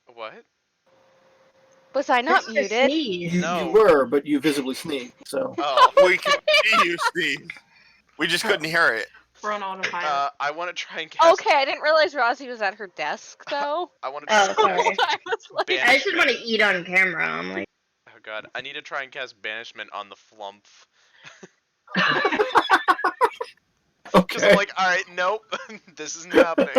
What?
Was I not
Krista
muted?
sneezed.
You
No.
were, but you visibly sneezed. So
Oh.
We could see you sneeze. We just couldn't hear it.
We're on autopilot.
I want to try and cast.
Okay, I didn't realize Rosie was at her desk though.
I want to try.
Oh, sorry.
I was like,
Ban-
I just didn't want to eat on camera. I'm like,
Oh God, I need to try and cast banishment on the flump. Because I'm
okay.
like, all right, nope, this isn't happening.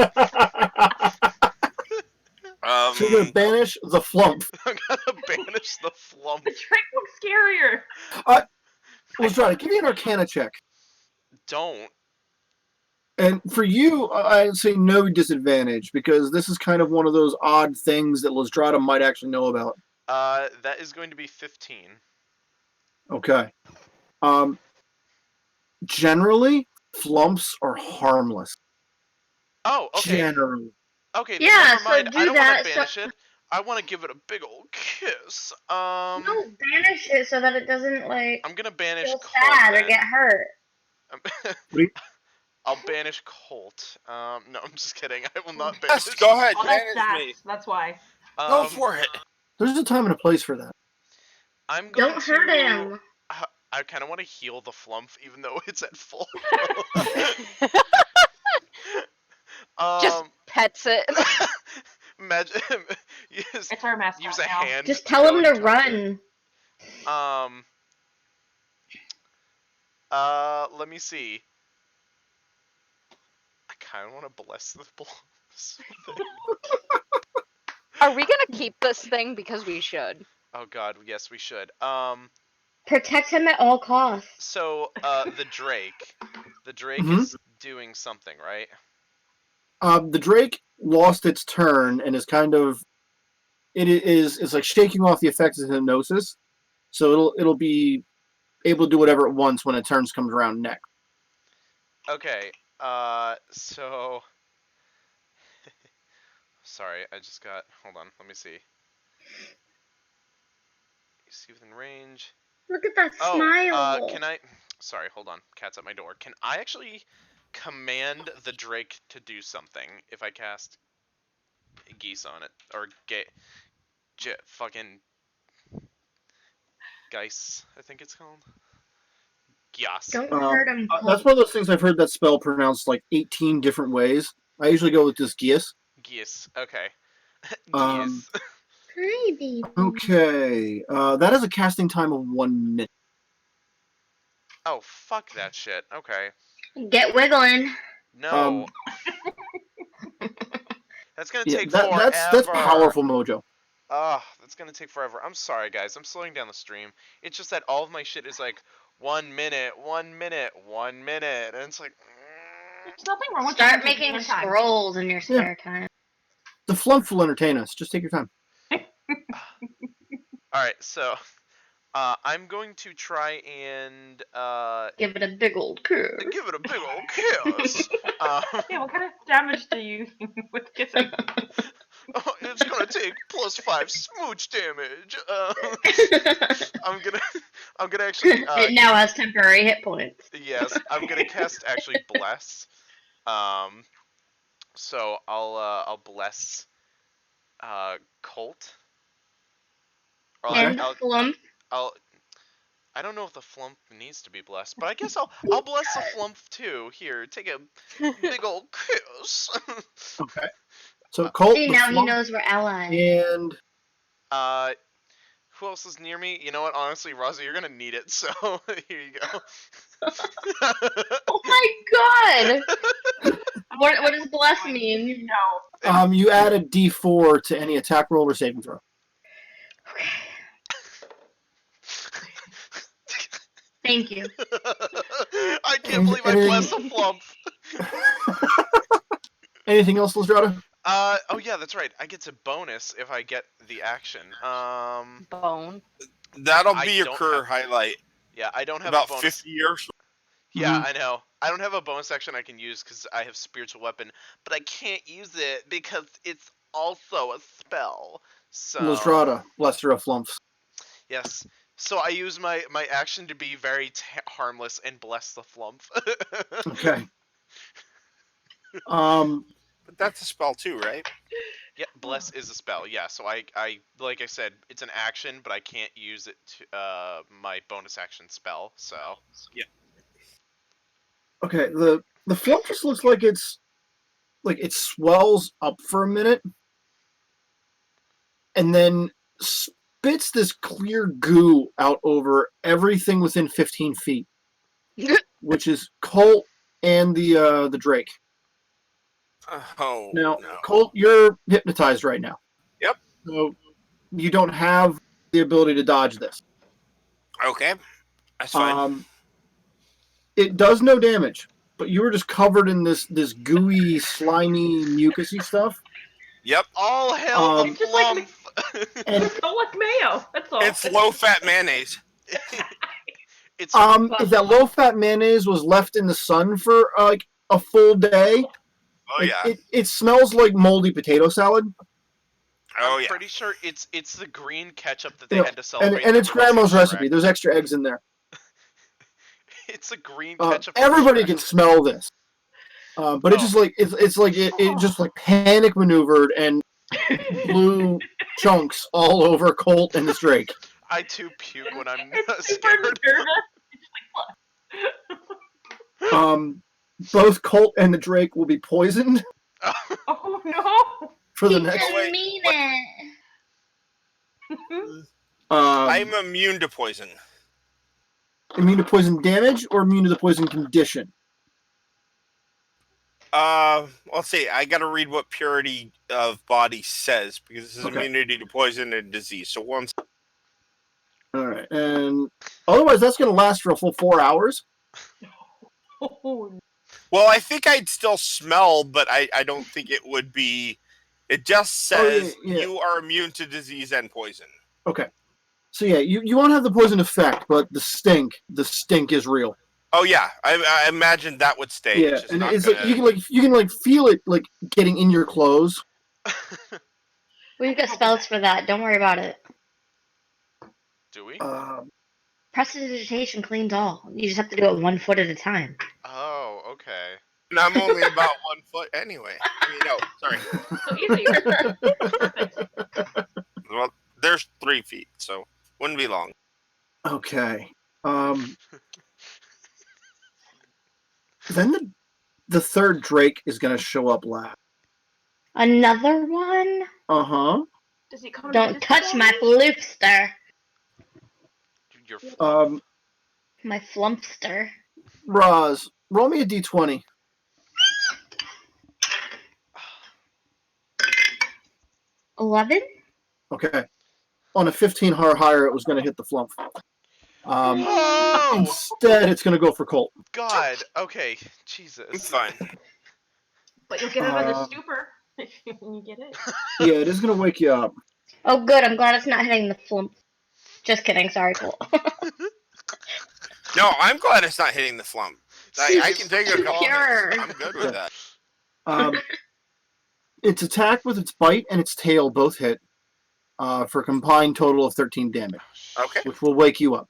So you're gonna banish the Flump.
I'm gonna banish the flump.
The Drake looks scarier.
Let's try to give you an Arcana check.
Don't.
And for you, I'd say no disadvantage because this is kind of one of those odd things that Lizdrada might actually know about.
That is going to be 15.
Okay. Generally, flumps are harmless.
Oh, okay.
Generally.
Okay, then
yeah,
never mind.
so do
I don't
that.
want to banish it. I want to give it a big old kiss.
No, banish it so that it doesn't like
I'm gonna banish
feel
Colt.
sad or
Then.
get hurt.
I'll banish Colt. No, I'm just kidding. I will not
Yes,
banish.
go ahead,
Oh, that's
banish
Zach.
me.
That's why.
Go for it.
There's a time and a place for that.
I'm going
Don't hurt
to...
him.
I kind of want to heal the flump, even though it's at full.
just pets it.
Imagine use,
It's our mascot
use a
now.
hand.
Just tell
go
him
and
to
touch it.
run.
Let me see. I kind of want to bless the blows.
Are we gonna keep this thing because we should?
Oh God, yes, we should.
Protect him at all costs.
So, the Drake
Mhm.
is doing something, right?
The Drake lost its turn and is kind of it's like shaking off the effects of hypnosis. So it'll be able to do whatever it wants when it turns comes around next.
Okay. So. Sorry, I just got. Hold on, let me see. See within range.
Look at that smile.
Can I? Sorry, hold on. Cat's at my door. Can I actually command the Drake to do something if I cast geese on it or fucking geese? I think it's called. Geese.
Don't hurt him, Cole.
That's one of those things I've heard that spell pronounced like 18 different ways. I usually go with this Gies.
Geese. Okay.
Um,
Geese.
Crazy.
Okay. That is a casting time of 1 minute.
Oh, fuck that shit. Okay.
Get wiggling.
No. That's gonna
Yeah,
take
that's
forever.
powerful mojo.
That's gonna take forever. I'm sorry, guys. I'm slowing down the stream. It's just that all of my shit is like 1 minute, 1 minute, 1 minute, and it's like.
There's nothing wrong with
Start
taking
making
your time.
scrolls in your spare time.
The flump will entertain us. Just take your time.
All right, so I'm going to try and
Give it a big old kiss.
give it a big old kiss.
Yeah, what kind of damage do you with kissing?
It's gonna take +5 smooch damage. I'm gonna actually.
It now has temporary hit points.
Yes, I'm gonna cast actually bless. So I'll bless Colt. Or
And Flump.
I don't know if the flump needs to be blessed, but I guess I'll bless the flump too. Here, take a big old kiss.
Okay. So Colt.
See,
the
now he
flump,
knows we're allies.
And
Who else is near me? You know what? Honestly, Rozzy, you're gonna need it. So here you go.
Oh my god! What does bless mean?
No.
you add a D4 to any attack roll or saving throw.
Okay. Thank you.
I can't believe I blessed the flump.
Anything else, Lizrada?
Oh yeah, that's right. I get a bonus if I get the action.
Bone.
That'll
I
be your
don't
career
have-
highlight.
Yeah, I don't have
About
a bonus.
50 years.
Yeah,
Mhm.
I know. I don't have a bonus action I can use because I have spiritual weapon, but I can't use it because it's also a spell. So
Lizrada, Lesser of Flumps.
yes. So I use my action to be very harmless and bless the flump.
Okay.
But that's a spell too, right?
Yeah, bless is a spell. Yeah, so I like I said, it's an action, but I can't use it to my bonus action spell. So
Yeah.
Okay. The flump just looks like it swells up for a minute, and then spits this clear goo out over everything within 15 feet, which is Colt and the Drake.
Oh
Now,
no.
Colt, you're hypnotized right now.
Yep.
So you don't have the ability to dodge this.
Okay, that's fine.
It does no damage, but you were just covered in this gooey, slimy, mucusy stuff.
Yep.
all hail the
It's just like
flump.
And
Don't like mayo. That's all.
It's low-fat mayonnaise.
It's
if that low-fat mayonnaise was left in the sun for like a full day,
Oh yeah.
it smells like moldy potato salad.
Oh
I'm
yeah.
pretty sure it's the green ketchup that they
Yeah,
had to
And
celebrate.
it's
the release of
Grandma's
Shrek.
recipe. There's extra eggs in there.
It's a green ketchup. from
Everybody
Shrek.
can smell this. But it's just like it's like it just like panic maneuvered and blew chunks all over Colt and this Drake.
I too puke when I'm
It's super
scared.
nervous. It's like,
Both Colt and the Drake will be poisoned
oh no.
for the
He
next.
didn't mean it.
I'm immune to poison.
Immune to poison damage or immune to the poison condition.
Let's see. I got to read what purity of body says because this is
Okay.
immunity to poison and disease. So once.
All right, and otherwise that's going to last for a full 4 hours.
Oh,
Well, I think I'd still smell, but I don't think it would be. It just says
yeah.
you are immune to disease and poison.
Okay, so yeah, you won't have the poison effect, but the stink is real.
Oh yeah, I imagine that would stay.
Yeah,
just
and
not
it's
gonna...
like you can feel it like getting in your clothes.
We've got spells for that. Don't worry about it.
Do we?
Prestidigitation cleans all. You just have to do it 1 foot at a time.
Oh, okay.
And I'm only about 1 foot anyway. I mean, no, sorry.
so easy.
Well, there's 3 feet, so wouldn't be long.
Okay. Then the third Drake is gonna show up last.
Another one?
Uh-huh.
Does he come
Don't touch my floopster.
You're
My flumpster.
Roz, roll me a d20.
11?
Okay. On a 15 or higher, it was going to hit the flump.
Oh
Instead, it's going to go for Colt.
God. Okay.
I'm
Jesus.
fine.
But you'll get out of the
Um,
stupor when you get it.
Yeah, it is going to wake you up.
Oh, good. I'm glad it's not hitting the flump. Just kidding. Sorry, Colt.
No, I'm glad it's not hitting the flump. I can take a couple
Pure.
hits. I'm good with that.
Its attack with its bite and its tail both hit for a combined total of 13 damage,
Okay.
which will wake you up.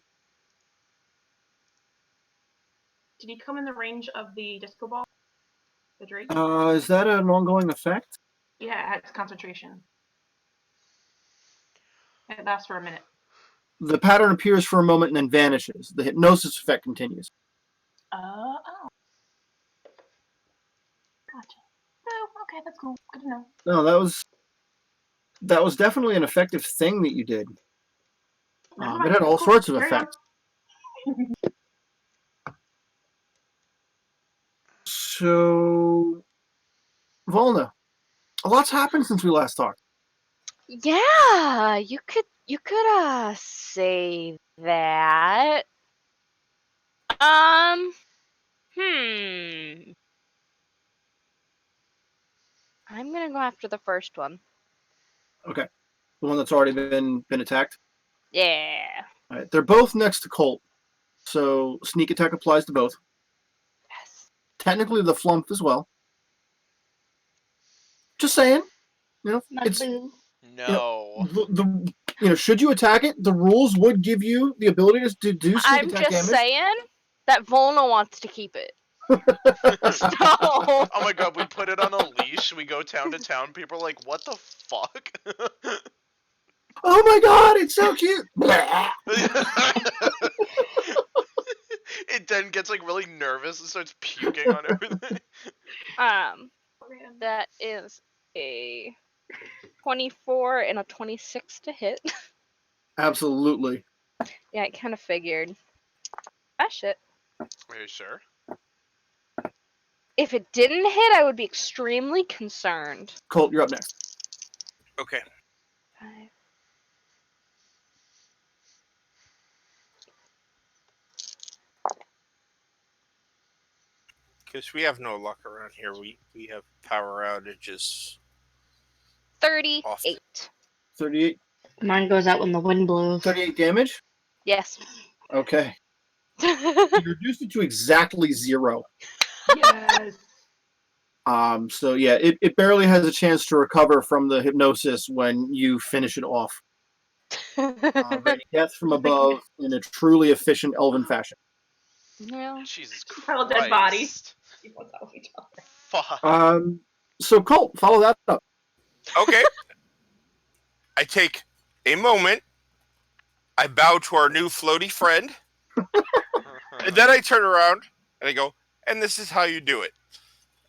Did he come in the range of the disco ball? The Drake?
Is that an ongoing effect?
Yeah, it has concentration. It lasts for a minute.
The pattern appears for a moment and then vanishes. The hypnosis effect continues.
Oh. Gotcha. Oh, okay, that's cool. Good to know.
No, that was definitely an effective thing that you did.
Never
It
mind.
had all
Cool.
sorts of
Carry on.
effects. So, Volna, a lot's happened since we last talked.
Yeah, you could say that. Hmm. I'm gonna go after the first one.
Okay, the one that's already been attacked.
Yeah.
All right, they're both next to Colt, so sneak attack applies to both.
Yes.
Technically, the flump as well. Just saying,
My
it's
boo.
No.
should you attack it, the rules would give you the ability to do sneak
I'm
attack
just
damage.
saying that Volna wants to keep it. So.
Oh my God, we put it on a leash. We go town to town. People are like, "What the fuck?"
Oh my god, it's so cute.
It then gets like really nervous and starts puking on everything.
That is a 24 and a 26 to hit.
Absolutely.
Yeah, I kind of figured. Ah, shit.
Are you sure?
If it didn't hit, I would be extremely concerned.
Colt, you're up next.
Okay.
5.
Because we have no luck around here. We have power outages.
38.
38.
Mine goes out when the wind blows.
38 damage?
Yes.
Okay. You reduced it to exactly 0.
Yes.
So yeah, it barely has a chance to recover from the hypnosis when you finish it off. Ready death from above in a truly efficient elven fashion.
Well,
Jesus Christ.
Fell a dead body. Keep on top of each other.
Fuck.
So Colt, follow that up.
Okay. I take a moment. I bow to our new floaty friend. And then I turn around and I go, and this is how you do it.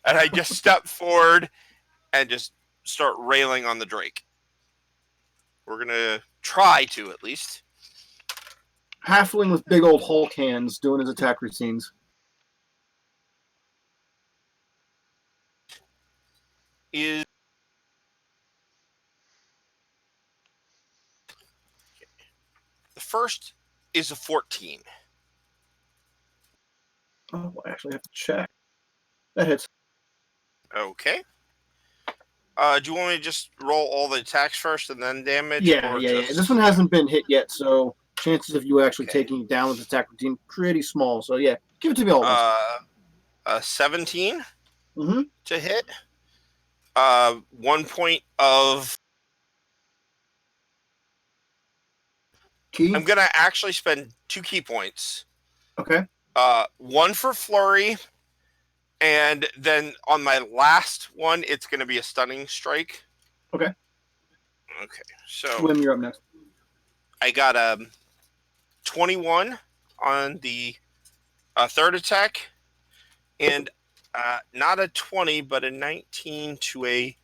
And I just step forward and just start railing on the Drake. We're going to try to, at least.
Halfling with big old Hulk hands doing his attack routines.
The first is a 14.
Oh, I actually have to check. That hits.
Okay. Do you want me to just roll all the attacks first and then damage?
Yeah. This one hasn't been hit yet, so chances of you actually taking it down with attack routine pretty small. So yeah, give it to me all at once.
17
Mm-hmm.
to hit. 1 point of...
Key.
I'm going to actually spend 2 key points.
Okay.
1 for flurry, and then on my last one, it's going to be a stunning strike.
Okay.
Okay, so
Swim, you're up next.
I got a 21 on the third attack, and not a 20, but a 19 to a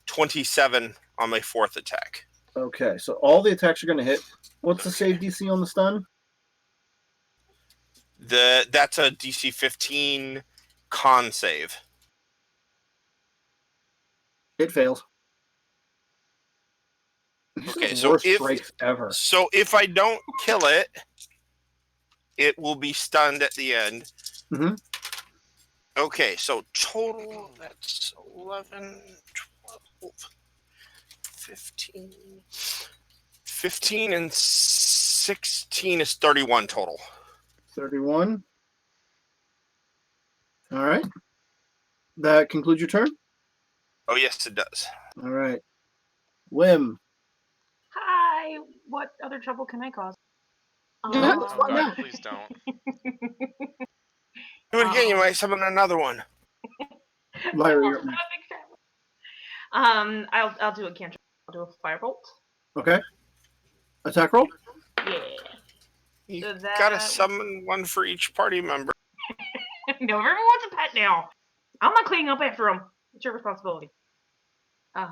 27 on my fourth attack.
Okay, so all the attacks are going to hit. What's the save DC on the stun?
That's a DC 15 con save.
It fails.
Okay,
the worst breaks ever.
So if I don't kill it, it will be stunned at the end.
Mhm.
Okay, so total, that's 11, 12, 15. 15 and 16 is 31 total.
31. All right. That concludes your turn?
Oh, yes, it does.
All right. Wim.
Hi. What other trouble can I cause?
Oh
Find
god,
out.
please don't.
Do it again, you might summon another one.
Lyra,
Well,
you're
I'm
up
a
next.
big fan. I'll do a cantrip. I'll do a firebolt.
Okay. Attack roll?
Yeah.
You
So
gotta
that
summon one for each party member.
no, everyone wants a pet now. I'm not cleaning up after them. It's your responsibility. Okay,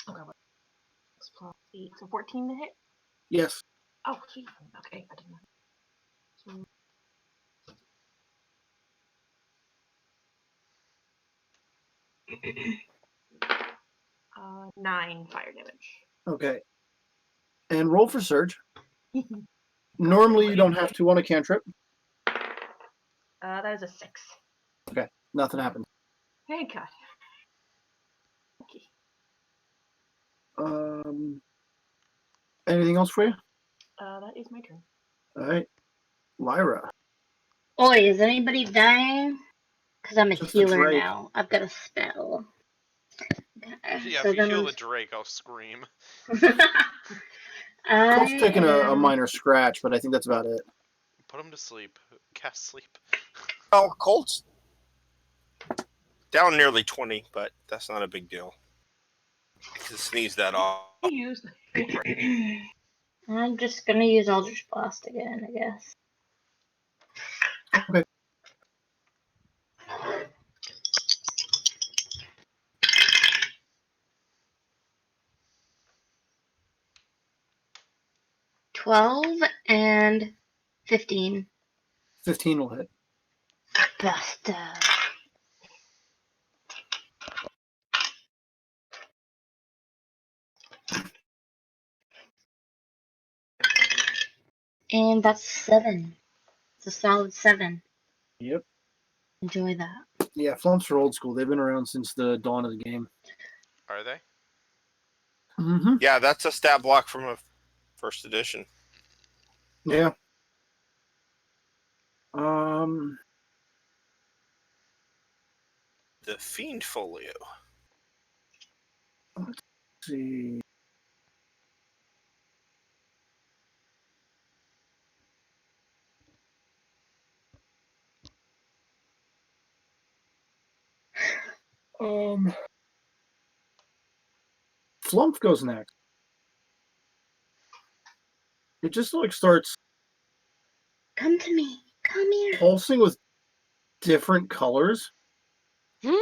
what? 6 plus 8, so 14 to hit.
Yes.
Oh, sweet. Okay, I didn't know. So, 9 fire damage.
Okay. And roll for Surge. Normally you don't have to on a cantrip.
That is a 6.
Okay. Nothing happens.
Thank God. Okay.
Anything else for you?
That is my turn.
All right. Lyra.
Oi, is anybody dying? Because I'm a
Just a
healer
Drake.
now. I've got a spell. Okay,
Yeah,
so
if you
then
heal the Drake, I'll scream.
Colt's taking a
am-
minor scratch, but I think that's about it.
Put him to sleep. Cast sleep.
Oh, Colt's down nearly 20, but that's not a big deal. I can sneeze that off.
He used.
I'm just gonna use Eldritch Blast again, I guess.
Okay.
$12 and 15.
15 will hit.
Basta. And that's 7. It's a solid 7.
Yep.
Enjoy that.
Yeah, Flumps are old school. They've been around since the dawn of the game.
Are they?
Mm-hmm.
Yeah, that's a stat block from a first edition.
Yeah.
The Fiend Folio.
Let's see. Flump goes next. It just like starts
Come to me. Come here.
pulsing with different colors.
He's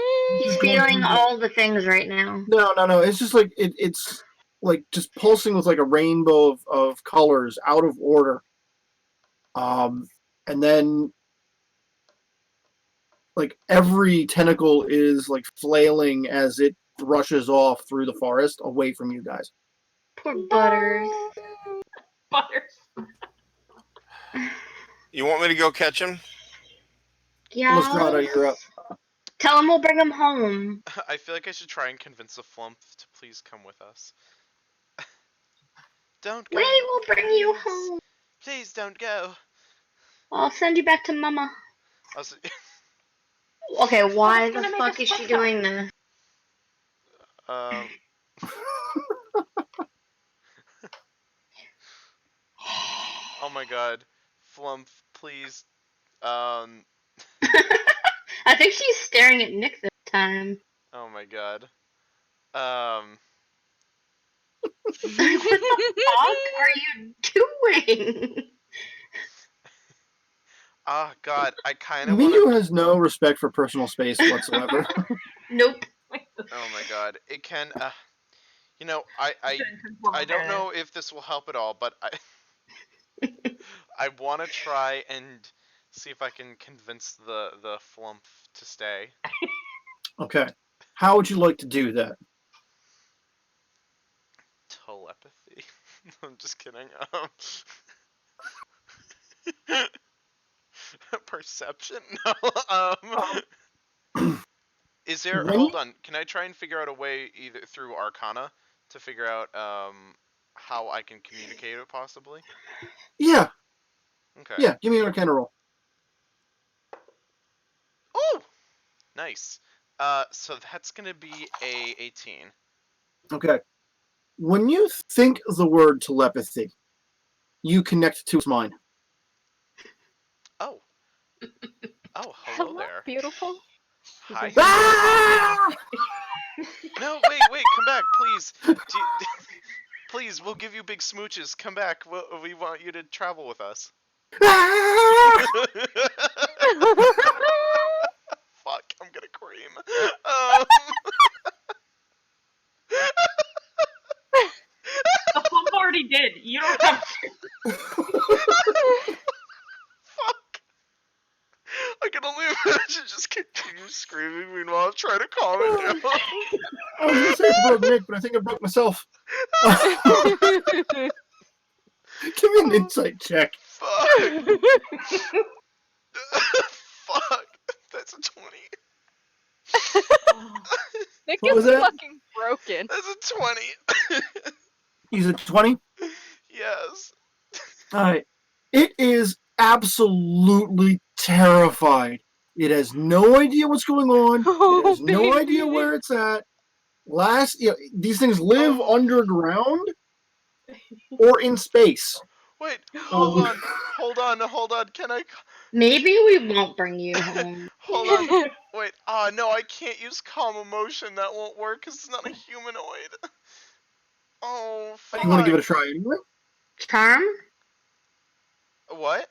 Just going
feeling
through
all the things right now.
No. It's just like it's like just pulsing with like a rainbow of colors out of order. And then like every tentacle is like flailing as it rushes off through the forest away from you guys.
Poor Butters.
Butters.
You want me to go catch him?
Yeah.
Lestrada, you're up.
Tell him we'll bring him home.
I feel like I should try and convince the Flump to please come with us. Don't go.
Wait, we'll bring you
please.
home.
Please don't go.
I'll send you back to Mama.
I was,
Okay, why
Mama's
the
gonna make
fuck
us
is she
split
doing this?
um. Oh my god, Flump, please.
I think she's staring at Nick this time.
Oh my god.
What the fuck are you doing?
Oh god, I kind of want
Miyu
to.
has no respect for personal space whatsoever.
Nope.
Oh my god, it can. You know, I don't know if this will help at all, but I want to try and see if I can convince the Flump to stay.
Okay. How would you like to do that?
telepathy. I'm just kidding. Perception? No. Is there?
When
Hold on. Can I try and figure out a way either through Arcana to figure out how I can communicate it possibly?
Yeah,
Okay.
yeah. Give me an Arcana roll.
Oh, nice. So that's gonna be a 18.
Okay. When you think the word telepathy, you connect to his mind.
Oh. Oh, hello
Hello,
there.
beautiful.
Hi.
Ah!
No, wait, come back, please. Please, we'll give you big smooches. Come back. We want you to travel with us.
Ah!
Fuck, I'm gonna cream.
The pump already did. You don't have to.
Fuck. I can only imagine just continue screaming meanwhile I'm trying to calm it down.
I was gonna say it broke Nick, but I think I broke myself. Give me an insight check.
Fuck. Fuck. That's a 20.
Nick
What was
is
that?
fucking broken.
That's a 20.
He's at 20.
Yes.
Alright. It is absolutely terrified. It has no idea what's going on. It has no idea where it's at. These things live
Oh.
underground or in space.
Wait, hold on. Can I?
Maybe we won't bring you home.
Hold on. Wait. No, I can't use calm emotion. That won't work because it's not a humanoid. Oh, fuck.
You want to give it a try anyway?
Charm?
What?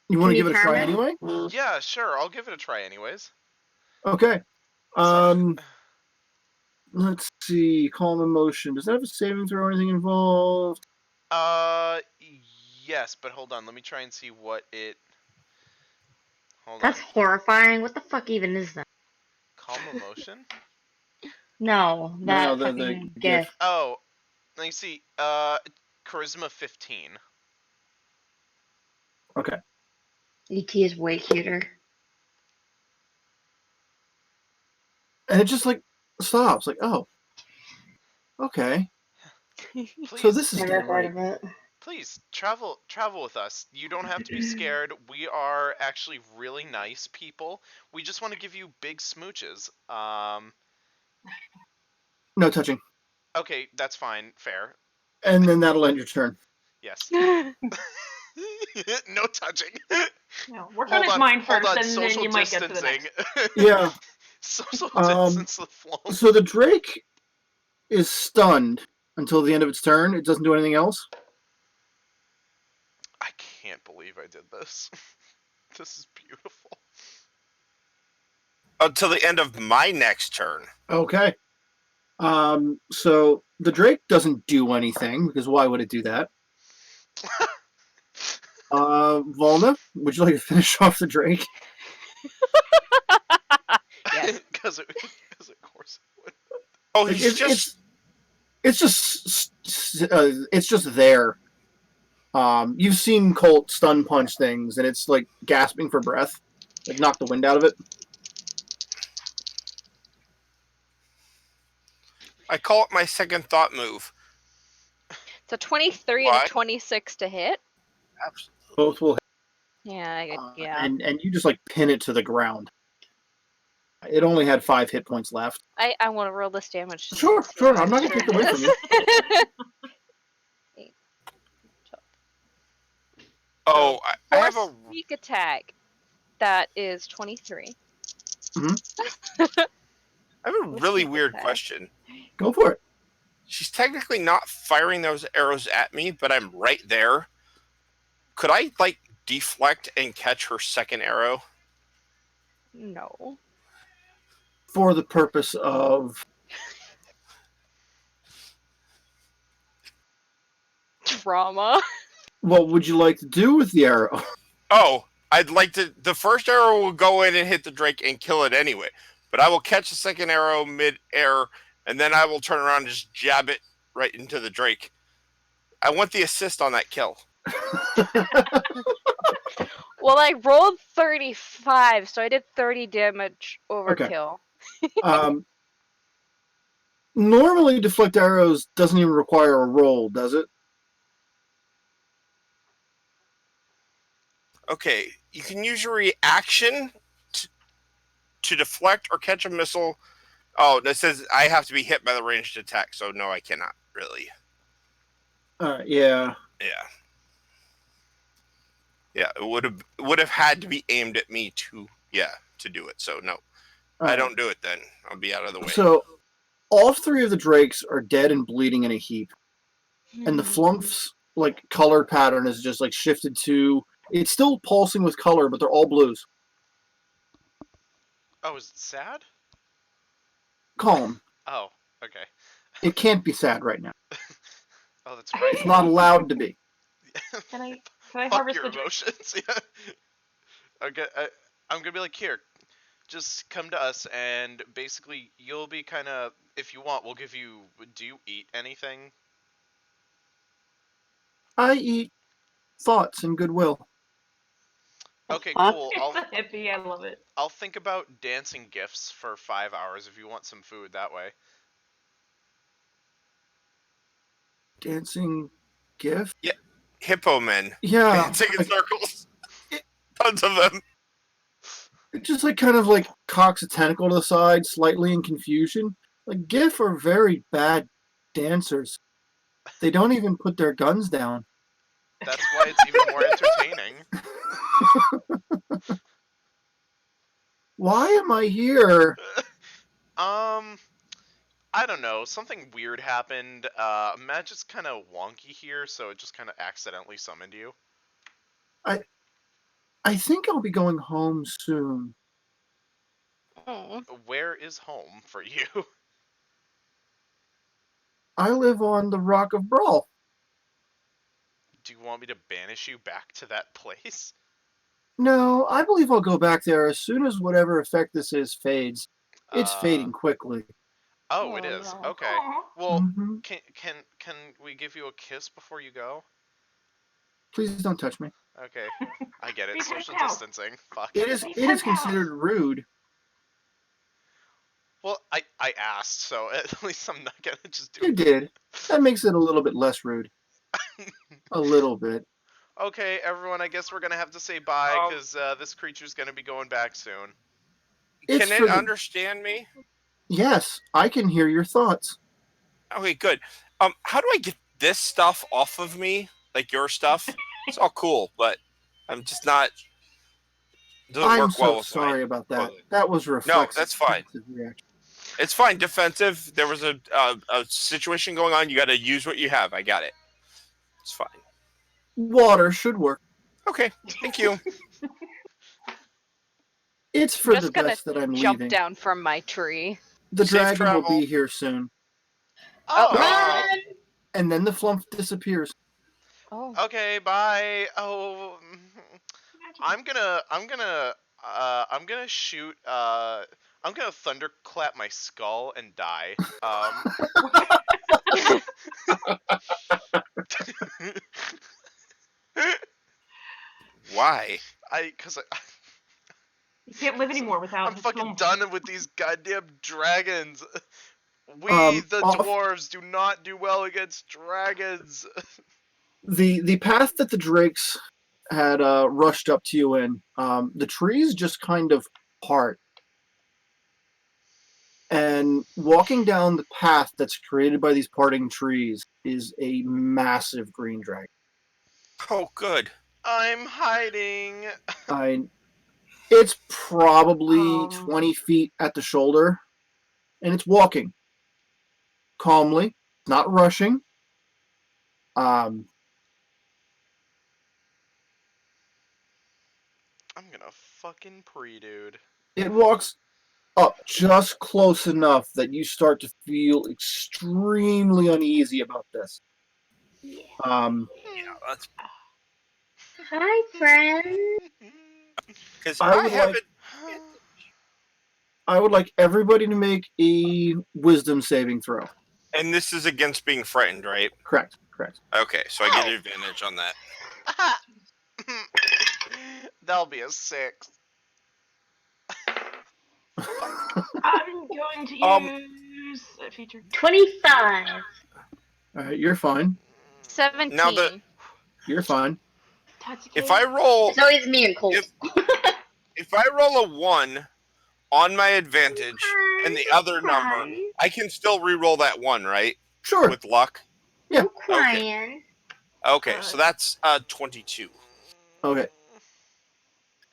You want to
Can
give
you
it a try
charm it?
anyway?
Yeah, sure. I'll give it a try anyways.
Okay. Let's see. Calm emotion. Does that have a saving throw or anything involved?
Yes, but hold on. Let me try and see what it. Hold
That's
on.
horrifying. What the fuck even is that?
Calm emotion?
No, that
No, the
fucking
gift.
gift.
Oh, let me see. Charisma 15.
Okay.
ET is way cuter.
And it just like stops. Like, oh, okay.
Please,
So this is
Never
getting
heard
right.
of it.
please travel with us. You don't have to be scared. We are actually really nice people. We just want to give you big smooches.
No touching.
Okay, that's fine. Fair.
And then that'll end your turn.
Yes. No touching.
No, work on his mind first, and then you might get to the next.
Yeah.
Social distance the flow.
So the Drake is stunned until the end of its turn. It doesn't do anything else.
I can't believe I did this. This is beautiful.
Until the end of my next turn.
Okay. So the Drake doesn't do anything because why would it do that? Volna, would you like to finish off the Drake?
Yes.
Because of course it would.
Oh,
Like,
he's just.
it's just there. You've seen Colt stun punch things, and it's like gasping for breath, like knock the wind out of it.
I call it my second thought move.
So 23 and
What?
a 26 to hit.
Absolutely.
Both will,
Yeah, yeah.
and you just like pin it to the ground. It only had 5 hit points left.
I want to roll this damage.
Sure. I'm not gonna take it away from you.
Oh, I have a.
Sneak attack. That is 23.
Mhm.
I have a really
sneak
weird
attack?
question.
Go for it.
She's technically not firing those arrows at me, but I'm right there. Could I, like, deflect and catch her second arrow?
No.
For the purpose of
Drama.
what would you like to do with the arrow?
Oh, I'd like to. The first arrow will go in and hit the Drake and kill it anyway. But I will catch the second arrow mid-air, and then I will turn around and just jab it right into the Drake. I want the assist on that kill.
Well, I rolled 35, so I did 30 damage
Okay.
overkill.
Normally, deflect arrows doesn't even require a roll, does it?
Okay, you can use your reaction to deflect or catch a missile. Oh, that says I have to be hit by the ranged attack, so no, I cannot really.
Yeah.
Yeah, it would have had to be aimed at me to do it. So no, I don't do it then. I'll be out of the way.
So, all three of the drakes are dead and bleeding in a heap, and the Flump's like color pattern is just like shifted to. It's still pulsing with color, but they're all blues.
Oh, is it sad?
Calm.
Oh, okay.
It can't be sad right now.
Oh, that's right.
It's not allowed to be.
Can I
Fuck
harvest
your
the
emotions. Yeah. Okay, I'm gonna be like, here, just come to us, and basically you'll be kind of, if you want, we'll give you. Do you eat anything?
I eat thoughts and goodwill.
Okay,
Fuck.
cool.
It's a hippie. I love it.
I'll think about dancing gifts for 5 hours if you want some food that way.
Dancing gift?
Yeah, hippo men.
Yeah.
Dancing in circles. Tons of them.
It just like kind of like cocks a tentacle to the side, slightly in confusion. Like GIF are very bad dancers. They don't even put their guns down.
That's why it's even more entertaining.
Why am I here?
I don't know. Something weird happened. Magic's kind of wonky here, so it just kind of accidentally summoned you.
I think I'll be going home soon.
Oh.
Where is home for you?
I live on the Rock of Brawl.
Do you want me to banish you back to that place?
No, I believe I'll go back there as soon as whatever effect this is fades. It's fading quickly.
Oh, it is.
No.
Okay.
Aw.
Well,
Mm-hmm.
can we give you a kiss before you go?
Please don't touch me.
Okay. I get it.
Be
Social
sent out.
distancing. Fuck.
It is considered rude.
Well, I asked, so at least I'm not gonna just do
You
it.
did. That makes it a little bit less rude. A little bit.
Okay, everyone, I guess we're gonna have to say bye, because this creature's gonna be going back soon.
It's
Can
for
it
the-
understand me?
Yes, I can hear your thoughts.
Okay, good. How do I get this stuff off of me? Like your stuff? It's all cool, but I'm just not. Doesn't
I'm
work well
so
with
sorry about that.
clothing.
That was a reflexive
that's fine.
reaction.
It's fine. Defensive. There was a situation going on. You got to use what you have. I got it. It's fine.
Water should work.
Okay. Thank you.
It's for
Just
the
gonna
best that I'm
jump
leaving.
down from my tree.
The
Safe
dragon will
travel.
be here soon.
Oh.
Run!
And then the flump disappears.
Oh.
Okay. Bye. Oh. I'm gonna shoot. I'm gonna thunderclap my skull and die.
Why?
Cause
You can't live anymore without.
I'm
his
fucking
moment.
done with these goddamn dragons. We, the
off-
dwarves, do not do well against dragons.
The path that the drakes had rushed up to you in, the trees just kind of part. And walking down the path that's created by these parting trees is a massive green dragon.
Oh, good.
I'm hiding.
It's probably
20
20 feet at the shoulder, and it's walking calmly, not rushing.
I'm gonna fucking dude.
It walks up just close enough that you start to feel extremely uneasy about this.
Yeah.
Yeah, that's
Hi, friend.
because
I
I
would
haven't.
I would like everybody to make a wisdom saving throw.
And this is against being frightened, right?
Correct. Correct.
Okay, so I get advantage on that.
That'll be a 6.
I'm going to use a feature.
25.
All right, you're fine.
17.
Now the-
You're fine.
Tatsuki.
If I roll,
It's always me and Colt.
if I roll a 1 on my advantage and the other number, I can still re-roll that 1, right?
Sure.
With luck.
Yeah.
I'm crying.
Okay, so that's 22.
Okay.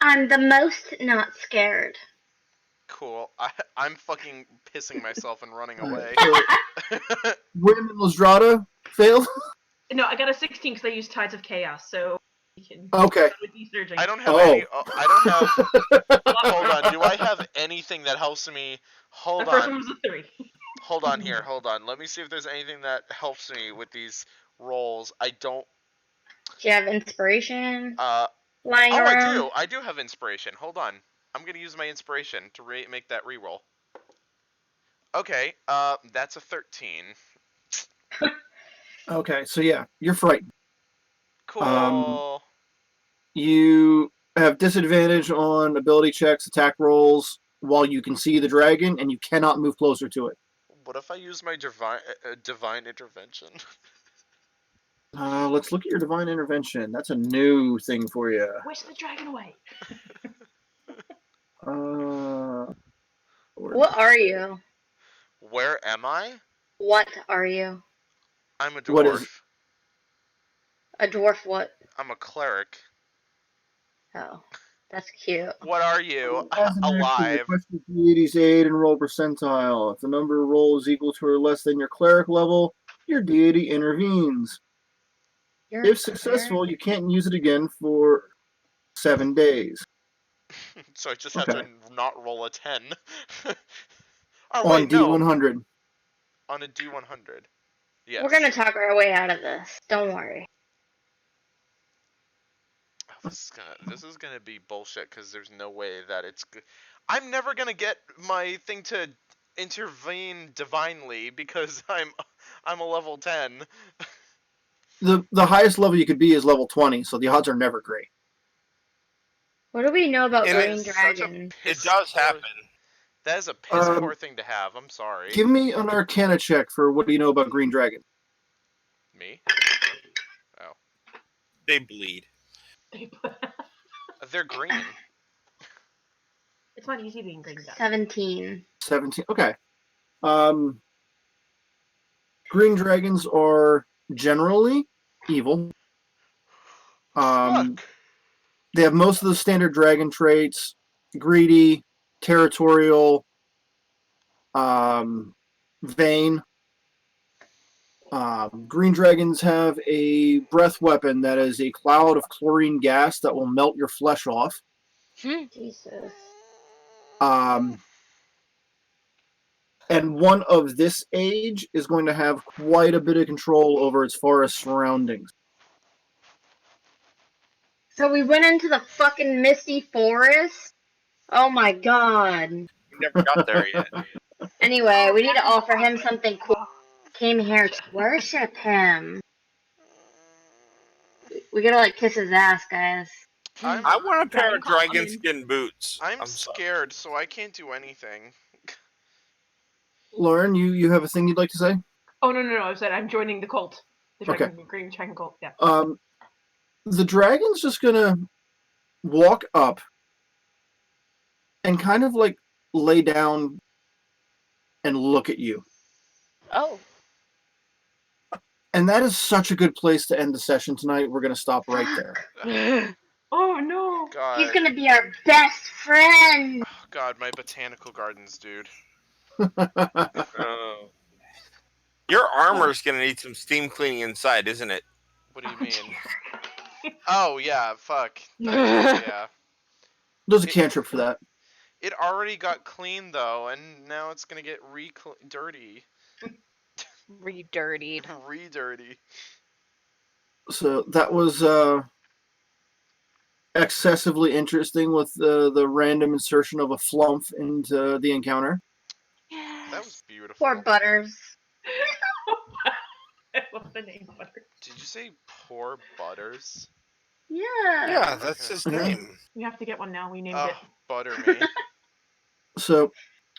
I'm the most not scared.
Cool. I'm fucking pissing myself and running
All
away.
right, so Wim and Lastrada failed.
No, I got a 16 because I used Tides of Chaos, so you can
Okay.
with de-surging.
I don't have
Oh.
any. I don't have. Hold on. Do I have anything that helps me? Hold
The first
on.
one was a 3.
Hold on here. Hold on. Let me see if there's anything that helps me with these rolls. I don't.
Do you have inspiration
Oh,
lying around?
I do have inspiration. Hold on. I'm gonna use my inspiration to make that reroll. Okay. That's a 13.
Okay, so yeah, you're frightened.
Cool.
You have disadvantage on ability checks, attack rolls, while you can see the dragon, and you cannot move closer to it.
What if I use my divine intervention?
Let's look at your divine intervention. That's a new thing for you.
Wish the dragon away.
What are you?
Where am I?
What are you?
I'm a dwarf.
What is-
A dwarf what?
I'm a cleric.
Oh, that's cute.
What are you?
As an action,
Alive.
request the deity's aid and roll percentile. If the number of rolls is equal to or less than your cleric level, your deity intervenes.
You're
If successful, you can't use it again for 7 days.
So I just have
Okay.
to not roll a 10. Oh,
On
wait, no.
D100.
On a D100. Yes.
We're gonna talk our way out of this. Don't worry.
Oh, this is gonna be bullshit because there's no way that it's good. I'm never gonna get my thing to intervene divinely because I'm a level 10.
The highest level you could be is level 20, so the odds are never great.
What do we know about
And
green
It's such a
dragons?
It
piss
does
poor-
happen.
That is a piss poor thing to have. I'm sorry.
Give me an Arcana check for what do you know about green dragon.
Me? Oh.
They bleed.
They're green.
It's not easy being green.
17.
17. Okay. Green dragons are generally evil.
Fuck.
They have most of the standard dragon traits: greedy, territorial, vain. Green dragons have a breath weapon that is a cloud of chlorine gas that will melt your flesh off.
Jesus.
And one of this age is going to have quite a bit of control over its forest surroundings.
So we went into the fucking misty forest? Oh my god.
We never got there yet.
Anyway, we need to offer him something cool. Came here to worship him. We gotta like kiss his ass, guys.
I want a pair of
Dragon
dragon
Con.
skin boots.
I'm
sorry.
scared, so I can't do anything.
Lauren, you have a thing you'd like to say?
Oh no! I said I'm joining the cult. The dragon, green dragon cult. Yeah.
The dragon's just gonna walk up and kind of like lay down and look at you.
Oh.
And that is such a good place to end the session tonight. We're gonna stop right there.
Oh no!
God.
He's gonna be our best friend.
Oh, God, my botanical gardens, dude.
Oh. Your armor's gonna need some steam cleaning inside, isn't it?
What do you mean? Oh, yeah, fuck. Yeah.
There's a cantrip for that.
It already got clean, though, and now it's gonna get dirty.
Re-dirtied.
Re-dirty.
So that was excessively interesting with the random insertion of a flump into the encounter.
That was beautiful.
Poor Butters.
I love the name Butter.
Did you say poor Butters?
Yeah.
Yeah, that's his
Yeah.
name.
We have to get one now. We named
Oh,
it.
butter me.
So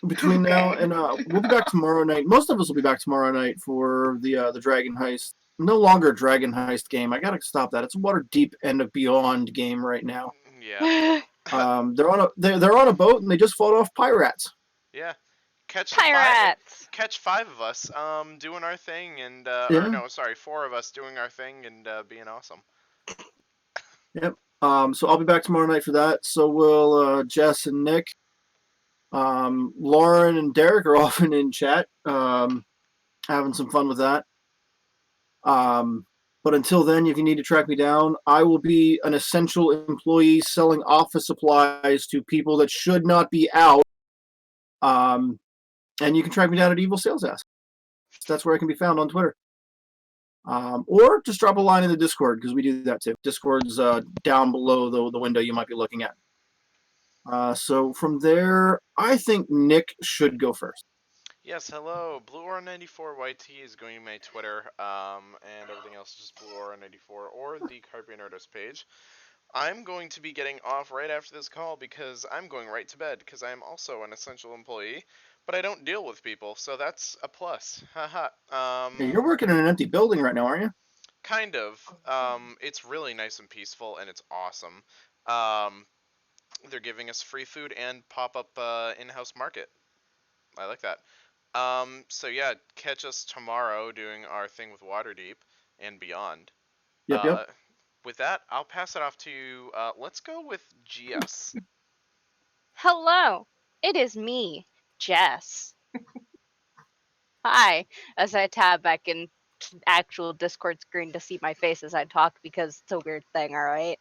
between now
Okay.
and we'll be back tomorrow night. Most of us will be back tomorrow night for the Dragon Heist. No longer a Dragon Heist game. I gotta stop that. It's a Waterdeep End of Beyond game right now.
Yeah.
They're on a boat and they just fought off pirates.
Yeah. Catch
Pirates!
catch 5 of us doing our thing and
Yeah.
or no, sorry, 4 of us doing our thing and being awesome.
Yep. So I'll be back tomorrow night for that. So will Jess and Nick. Lauren and Derek are often in chat, having some fun with that. But until then, if you need to track me down, I will be an essential employee selling office supplies to people that should not be out. And you can track me down at Evil Sales Ass. That's where I can be found on Twitter. Or just drop a line in the Discord because we do that too. Discord's down below the window you might be looking at. So from there, I think Nick should go first.
Yes, hello. Blue Aura 94 YT is going to my Twitter, and everything else is just Blue Aura 94 or the Carpe Nerdus page. I'm going to be getting off right after this call because I'm going right to bed because I am also an essential employee, but I don't deal with people, so that's a plus. Haha.
Yeah, you're working in an empty building right now, aren't you?
Kind of. It's really nice and peaceful, and it's awesome. Um, they're giving us free food and pop-up in-house market. I like that. So yeah, catch us tomorrow doing our thing with Waterdeep and beyond.
Yep.
With that, I'll pass it off to, let's go with GS.
Hello, it is me, Jess. Hi, as I tab back in actual Discord screen to see my face as I talk because it's a weird thing, alright?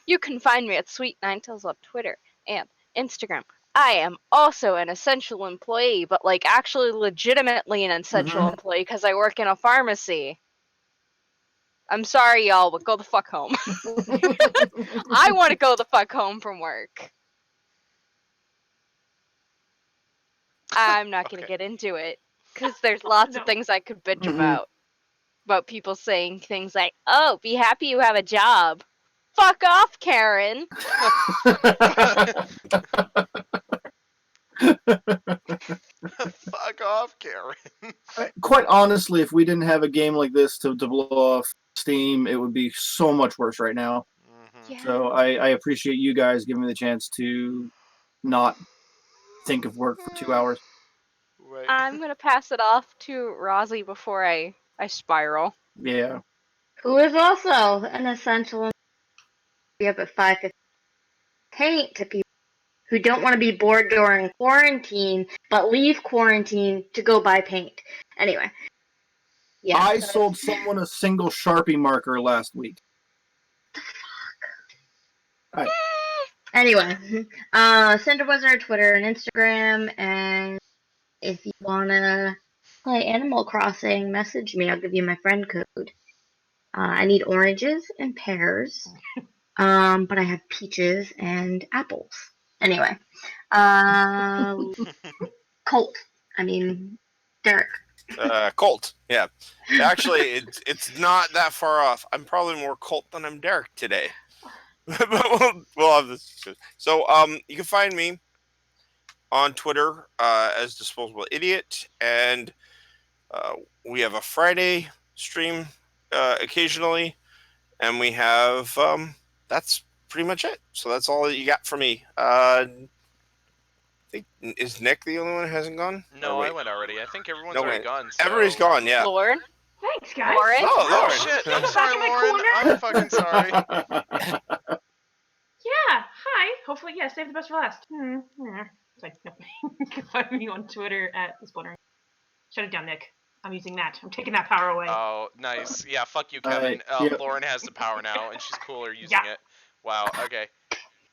You can find me at Sweet9Tails on Twitter and Instagram. I am also an essential employee, but like actually legitimately an essential employee because I work in a pharmacy. I'm sorry, y'all, but go the fuck home. I want to go the fuck home from work. I'm not going to
Okay.
get into it because there's lots
No.
of things I could bitch about people saying things like, "Oh, be happy you have a job." Fuck off, Karen.
Fuck off, Karen.
Quite honestly, if we didn't have a game like this to blow off steam, it would be so much worse right now.
Yeah.
So I appreciate you guys giving me the chance to not think of work for 2 hours.
Right.
I'm gonna pass it off to Rosie before I spiral.
Yeah.
Who is also an essential employee up at 5:50. Paint to people who don't want to be bored during quarantine, but leave quarantine to go buy paint. Anyway. Yeah.
I sold someone a single Sharpie marker last week. Right.
Anyway, Cinder Wizard, Twitter and Instagram, and if you wanna play Animal Crossing, message me. I'll give you my friend code. I need oranges and pears, but I have peaches and apples. Anyway, Colt. I mean, Derek.
Colt. Yeah. Actually, it's not that far off. I'm probably more Colt than I'm Derek today. But we'll have this. So you can find me on Twitter as Disposable Idiot, and we have a Friday stream occasionally, and we have that's pretty much it. So that's all that you got for me. I think, is Nick the only one who hasn't gone?
No,
Or
I
wait.
went already. I think everyone's
No,
already
wait.
gone. So...
Everybody's gone. Yeah.
Lauren?
Thanks, guys.
Lauren?
Oh,
Oh,
Lauren.
shit. I'm
Back
sorry,
in my
Lauren.
corner.
I'm fucking sorry.
Yeah. Hi. Hopefully, yeah. Save the best for last. It's like, no. You can find me on Twitter at the Spluttering. Shut it down, Nick. I'm using that. I'm taking that power away.
Oh, nice. Yeah, fuck you, Kevin.
Yep.
Lauren has the power now, and she's cooler using
Yeah.
it. Wow, okay.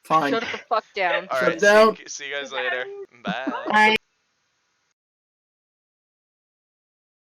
Fine.
Shut the fuck down.
All
Shut
right,
it down.
see you guys later. Bye.
Bye.